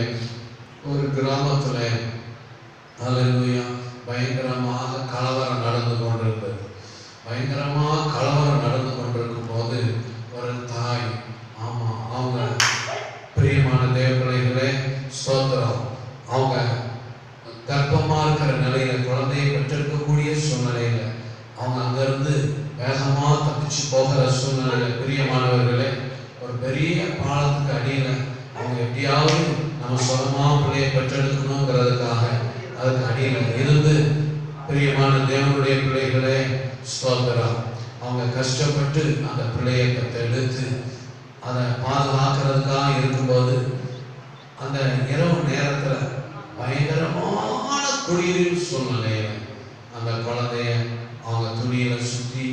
ஒரு கிராமத்துல அல்லேலூயா பயங்கரமாக கலவரம் நடந்து கொண்டிருந்தது. பயங்கரமாக கலவரம் நடந்து கொண்டிருக்கும் போது ஒரு தாய், அவங்க பிரியமான தேவர்களே ஸ்தோத்திரம், அவங்க கர்ப்பமா இருக்கிற நிலையில, குழந்தையை பெற்றிருக்கக்கூடிய சூழ்நிலையில, அவங்க அங்கிருந்து வேகமா தப்பிச்சு போகிற சூழ்நிலையில, பிரியமானவர்களே, ஒரு பெரிய பாலத்துக்கு அடியில அவங்க எப்படியாவது நம்ம சொந்தமா பிள்ளையை பெற்றெடுக்கணுங்கிறதுக்காக அதுக்கு அடியில இருந்து, பிரியமான தேவனுடைய பிள்ளைகளே ஸ்தோத்திரம், அவங்க கஷ்டப்பட்டு அந்த பிள்ளையை எடுத்து அதை பாதுகாக்கிறதுக்காக இருக்கும்போது, அந்த இரவு நேரத்துல பயங்கரமான குளிரின் சூழ்நிலையில அந்த குழந்தைய அவங்க துணியில சுத்தி,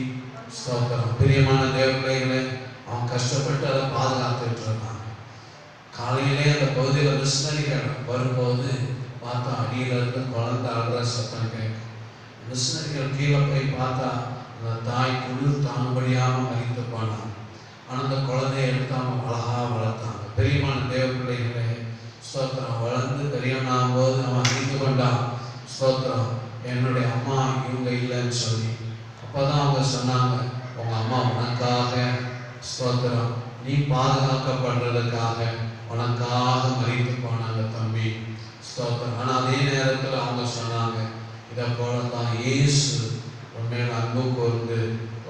ஸ்தோத்திரம், பிரியமான தேவர்களே, அவங்க கஷ்டப்பட்டு அதை பாதுகாத்துட்டு இருந்தாங்க. காலையிலே அந்த பகுதியில் மிஷினரிகள் வரும்போது பார்த்தா அடியில இருந்து குழந்தை அழுற சத்தம் கேட்கும். மிஷினரிகள் கீழே போய் பார்த்தா அந்த தாய் குளிர் தாங்கும்படியாக மறித்து போனாங்க. ஆனால் அந்த குழந்தைய எடுத்து அவங்க அழகா வளர்த்தாங்க. பெரியமான தேவ பிள்ளைகளே ஸ்தோத்திரம், வளர்ந்து பெரியவனாகும் போது அவன் அறிந்து கொண்டான், ஸ்தோத்திரம், என்னுடைய அம்மா இவங்க இல்லைன்னு சொல்லி. அப்பதான் அவங்க சொன்னாங்க, உங்க அம்மா உனக்காக, ஸ்தோத்திரம், நீ பாதுகாக்கப்படுறதுக்காக உனக்காக மறித்து போனாங்க தம்பி, ஸ்தோத்திரம். ஆனா அதே நேரத்தில் அவங்க சொன்னாங்க, இதை போலதான் இயேசு உன்னை அன்பு கூர்ந்து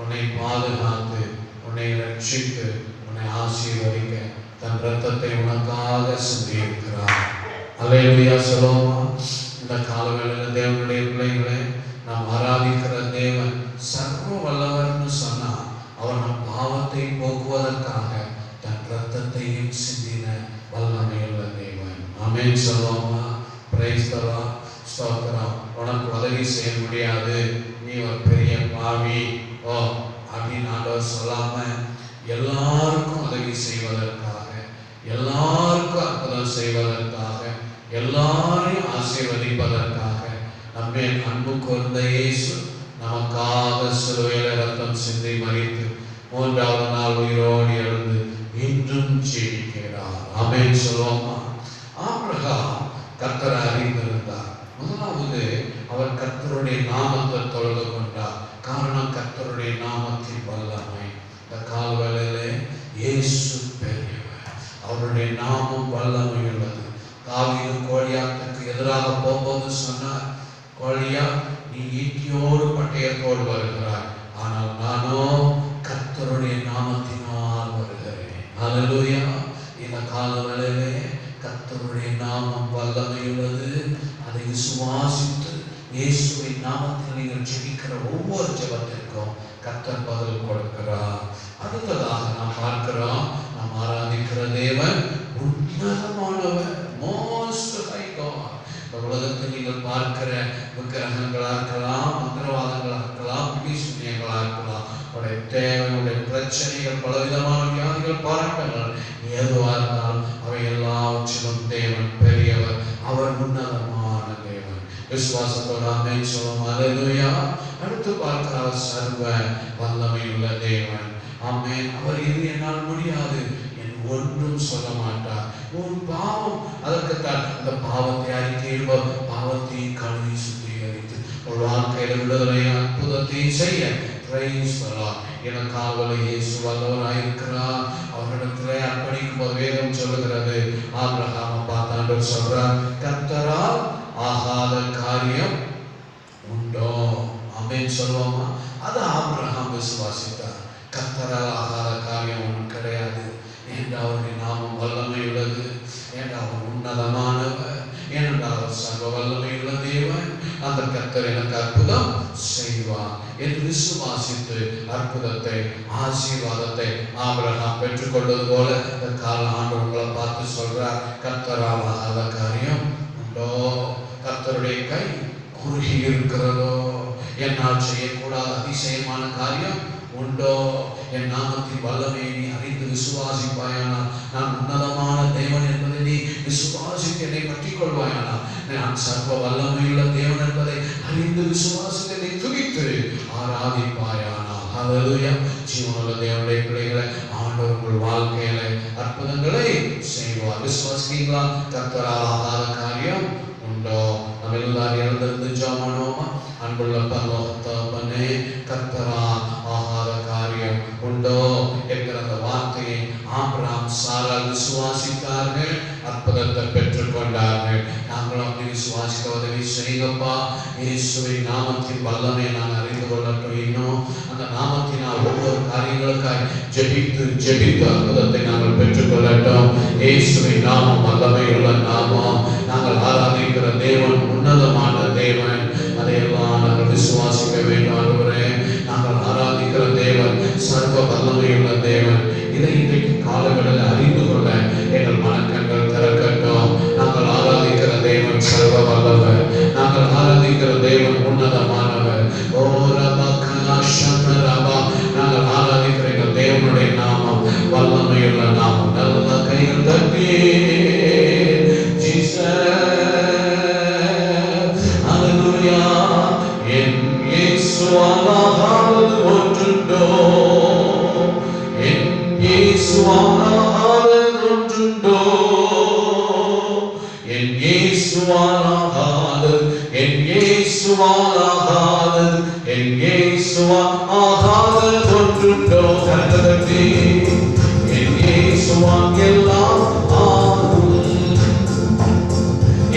உன்னை பாதுகாத்து உன்னை ரட்சித்து உன்னை ஆசீர்வதிக்க தன் ரத்தத்தை உனக்காக சிந்தியிருக்கிறார். அல்லேலூயா சொல்லுவோமா? இந்த காலவேளையில் தேவனுடைய பிள்ளைகளை நாம் ஆராதிக்கிற தேவன் சர்வ வல்லவர்னு சொன்னா, அவர் நம் பாவத்தை போக்குவதற்காக தன் ரத்தத்தையும் சிந்தின வல்லமையுள்ள தேவன். ஆமென் சொல்லுவோமா? Price the Lord. ஸ்தோத்திரம். உனக்கு உதவி செய்ய முடியாது, நீ ஒரு பெரிய பாவி அப்படின்னு ஆண்டவர் சொல்லாம, எல்லாருக்கும் உதவி செய்வதற்காக, எல்லாருக்கும் அற்புதம் செய்வதற்காக, எல்லாரையும் ஆசீர்வதிப்பதற்காக நம்மை அன்பு கூர்ந்த இயேசு நமக்காக சிலுவையில ரத்தம் சிந்தி மரித்து 3வது நாள் உயிரோடு எழுந்து இன்றும் ஜீவிக்கிறார். ஆமென் சொல்லுவோமா? ஆபிரகாம் கர்த்தரை அறிந்திருந்தார். முதலாவது அவர் கர்த்தருடைய நாமத்தை தொழுது கொண்டார். காரணம், கர்த்தருடைய நாமத்தின் வல்லமை. இந்த கால்வெளியிலே இயேசு பெரியவர், அவருடைய நாமம் வல்லமை உள்ளது. தாவீது கோலியாத்துக்கு எதிராக போகும்போது சொன்னார், கோலியா, நீ ஈட்டியோடு பட்டயத்தோடு வருகிறாய், ஆனால் நானோ கர்த்தருடைய நாமத்தினால் வருகிறேன். அல்லேலூயா. இந்த காலவேளையிலே கர்த்தருடைய நாமம் வல்லமை உள்ளது. அதை விசுவாசித்து இயேசுவின் நாமத்தில் நீங்கள் ஜெபிக்கிற ஒவ்வொரு ஜெபத்திற்கும் கர்த்தர் பதில் கொடுக்கிறார். அடுத்ததாக நாம் பார்க்கிறோம், நாம் ஆராதிக்கிற தேவன் உன்னதமானவர், most high God. இந்த உலகத்தில் நீங்கள் பார்க்கிற விக்கிரகங்களா இருக்கலாம், மந்திரவாதங்களா இருக்கலாம், பிடிசுனியங்களா இருக்கலாம், உடைய தேவையுடைய பிரச்சனைகள், பலவிதமான வியாதிகள், போராட்டங்கள் எதுவாக இருந்தாலும் அவை எல்லாவற்றிலும் தேவன் பெரியவர், அவர் உன்னதமான தேவன். விசுவாசத்தோட ஆமென் சொல்லுவோம். அல்லேலூயா. அடுத்து பார்க்கிறார் சர்வ வல்லமையுள்ள தேவன். ஆமென். அவர் இது என்னால் முடியாது ஒன்றும் சொல்ல மாட்டார். உன் பாவம், அதற்குத்தான் அந்த பாவத்தை அறிக்கையிடுவோம், பாவத்தை கழுவி சுத்திகரித்து ஒரு வாழ்க்கையில விடுதலை அற்புதத்தை செய்ய எனக்காக இயேசு வல்லவராயிருக்கிறார். அவரிடத்திலே அர்ப்பணிக்கும் போது வேதம் சொல்லுகிறது, ஆபிரகாமை பார்த்தாண்டு சொல்றார், கர்த்தரால் ஆகாத காரியம் உண்டோ? ஆமென் சொல்லுவோமா? அது ஆபிரகாம் விசுவாசித்தார். கர்த்தரால் ஆகாத காரியம் ஒன்றும் கிடையாது. ஏனென்றால் அவருடைய நாமம் வல்லமை உள்ளது, ஏனென்றால் அவர் உன்னதமானவர், ஏனென்றால் அவர் சர்வ வல்லமையுள்ள தேவன். அந்த கர்த்தர் எனக்கு அற்புதம் செய்வார் என்று விசுவாசித்து அற்புதத்தை, ஆசீர்வாதத்தை ஆபிரகாம் பெற்றுக்கொண்டது போல இந்த கால ஆண்டு உங்களை பார்த்து சொல்றார், கர்த்தரால் ஆகாத காரியம் உண்டோ? கர்த்தருடைய கை குறுகி இருக்கிறதோ? என்னால் செய்யக்கூடாத அதிசயமான காரியம் உண்டோ? என் நாமத்தின் வல்லமையை நீ அறிந்து விசுவாசிப்பாயானால், நான் உன்னதமான தேவன் என்பதை நீ விசுவாசித்து என்னை பற்றிக் கொள்வாயானால், நான் சர்வ வல்லமையுள்ள தேவன் என்பதை அறிந்து விசுவாசித்து என்னை துதித்து ஆராதிப்பாயானால், அல்லேலூயா, ஜீவனுள்ள தேவனுடைய பிள்ளைகளை ஆண்டவர் உங்கள் வாழ்க்கையில அற்புதங்களை செய்வார். விசுவாசிக்கிறீங்களா? கர்த்தரால் ஆகாத காரியம் உண்டோ? நம்ம எல்லாரும் எழுந்திருந்து ஜெபம் பண்ணுவோமா? அன்புள்ள பரலோக தகப்பனே, கர்த்தரால் ஆகாத காரியம் உண்டோ என்கிற அந்த வார்த்தையை ஆபிரகாம் சாரால் விசுவாசித்தார்கள், அற்புதத்தை பெற்றுக் கொண்டார்கள். நாங்களும் அப்படி விசுவாசிக்க உதவி செய்யப்பா. இயேசுவின் நாமத்தின் வல்லமையை நாங்கள் அறிந்து கொள்ளட்டும். இன்னும் அந்த நாமத்தினால் ஒவ்வொரு காரியங்களுக்காய் ஜெபித்து அற்புதத்தை நாங்கள் பெற்றுக் கொள்ளட்டும். இயேசுவின் நாமம் வல்லமையுள்ள நாமம். நாங்கள் ஆராதிக்கிற தேவன் உன்னதமான தேவன். அதையெல்லாம் நாங்கள் விசுவாசிக்க வேண்டும். ஆண்டவரே, நாங்கள் ஆராதிக்கிற தேவன் சர்வ வல்லமையுள்ள தேவன். இதை இன்றைக்கு காலங்களில் அறிந்து கொள்ள எங்கள் மனக்கண்கள் திறக்கட்டும். நாங்கள் ஆராதிக்கிற தேவன் சர்வ வல்லவர். நாங்கள் ஆராதிக்கிற தேவன் உன்னதமானவர். நாங்கள் ஆராதிக்கிற எங்கள் தேவனுடைய நாமம் வல்லமையுள்ள நாமம். நல்ல கைகள் தட்டி ஒன்றுண்டோ? என் இயேசுவானாகாதது ஒன்றுண்டோ? என் இயேசுவானாகாதது, என் இயேசுவானாகாதது, என் இயேசுவானாகாதது ஒன்றுண்டோ? கர்த்தரே, என் இயேசுவான் எல்லாம் ஆகும்,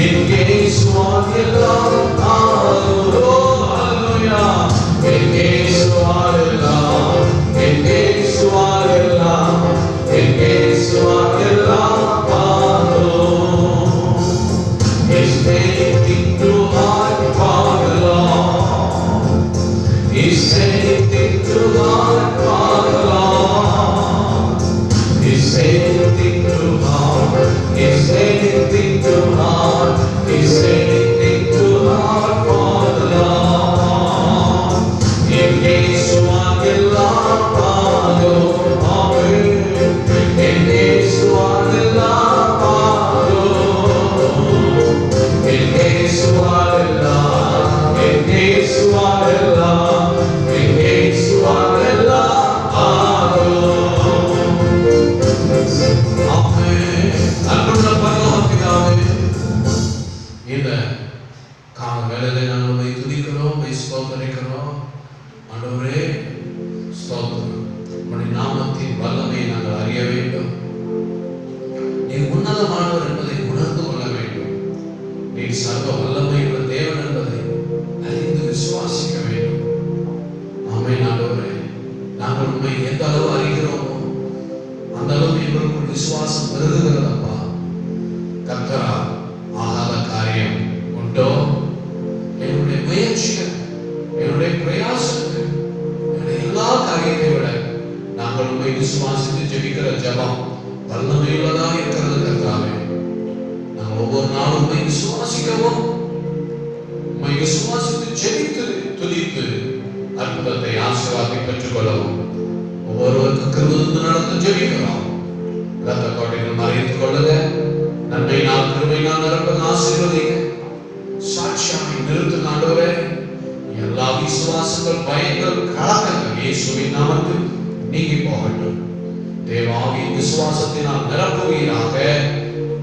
என் இயேசுவான் எல்லாம் ஆகும். என் இயேசுவான் எல்லாம், என் இயேசுவான் எல்லாம், என் இயேசுவான் எல்லாம் ஆகும். Is anything too hard for the Lord? Is anything too hard for the Lord? Is anything too hard? Is anything too hard? Is anything too hard for the Lord? விசுவாசித்து ஜெபிக்கிற ஜெபம் வல்லமையுள்ளதா இருக்கிறது. கர்த்தாவே, நாங்கள் ஒவ்வொரு நாளும் உம்மை விசுவாசிக்கவும், உம்மை விசுவாசித்து ஜெபித்து துதித்து அற்புதத்தை ஆசீர்வாதத்தை பெற்றுக்கொள்ளவும் ஒவ்வொருவருக்கும் கிருபை நடந்து ஜெபிக்கிறோம். இரத்த கோட்டைகள் மறைத்துக் கொள்ளுங்க. நன்மையினால் கிருபையினால் நிரப்புங்க, ஆசீர்வதிங்க. சாட்சியாய் நிறுத்துங்க ஆண்டவரே. எல்லா விசுவாசங்கள், பயங்கள், கலக்கங்கள் இயேசுவின் நாமத்தில் நீங்கி போகட்டும். தேவாவின் விசுவாசத்தினால் நிரப்புவீராக,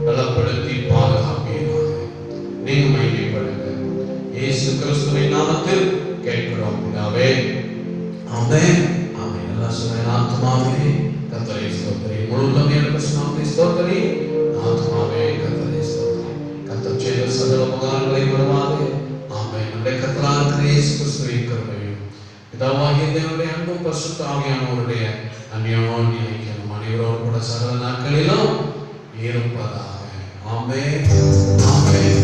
பலப்படுத்தி பாதுகாப்பீராக. நீங்க மகிமைப்படுங்க. இயேசு கிறிஸ்துவின் நாமத்தில் கேட்கிறோம் பிதாவே. ஆமென். ஆமென். எல்லா சொல்லுங்க. ஆத்துமாவே கர்த்தரை ஸ்தோத்திரி. முழு உள்ளமே கிறிஸ்துவை ஸ்தோத்திரி. ஆத்துமாவே கர்த்தரை ஸ்தோத்திரி. கர்த்தர் செய்த சகல உபகாரங்களை மறவாதே. ஆமென். நம்முடைய கர்த்தராகிய இயேசு கிறிஸ்துவின் கிருபையும் பிதாவாகிய தேவனுடைய அன்பும் பரிசுத்த ஆவியானவருடைய அந்யோன்ய ஐக்கியமும் அனைவரோடு கூட சகல நாட்களிலும் இருப்பதாக. ஆமென். ஆமென்.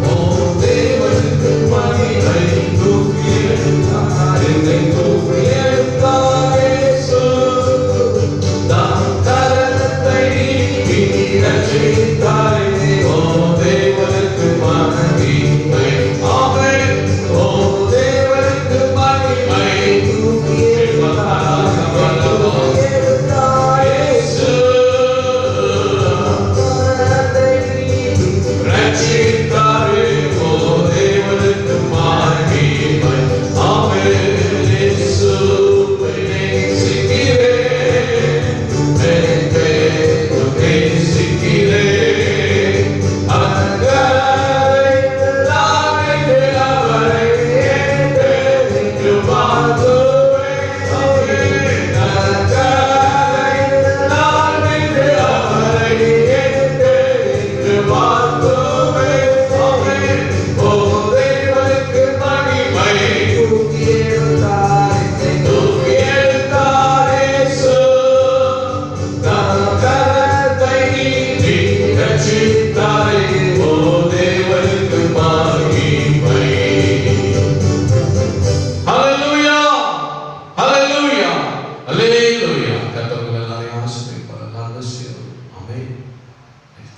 ஓ தேவனுக்கு மகிமை. தூக்கி எடுத்தார், என்னை தூக்கி எடுத்தார் இயேசு. தம் கரத்தை நீட்டி ரட்சித்தார். ஓ தேவனுக்கு மகிமை. ஆமென். ஓ தேவனுக்கு மகிமை. தூக்கி எடுத்தார், இயேசு. ரட்சித்தார். ஓ தேவனுக்கு மகிமை. ஆமென். இயேசு கர்த்தருக்கு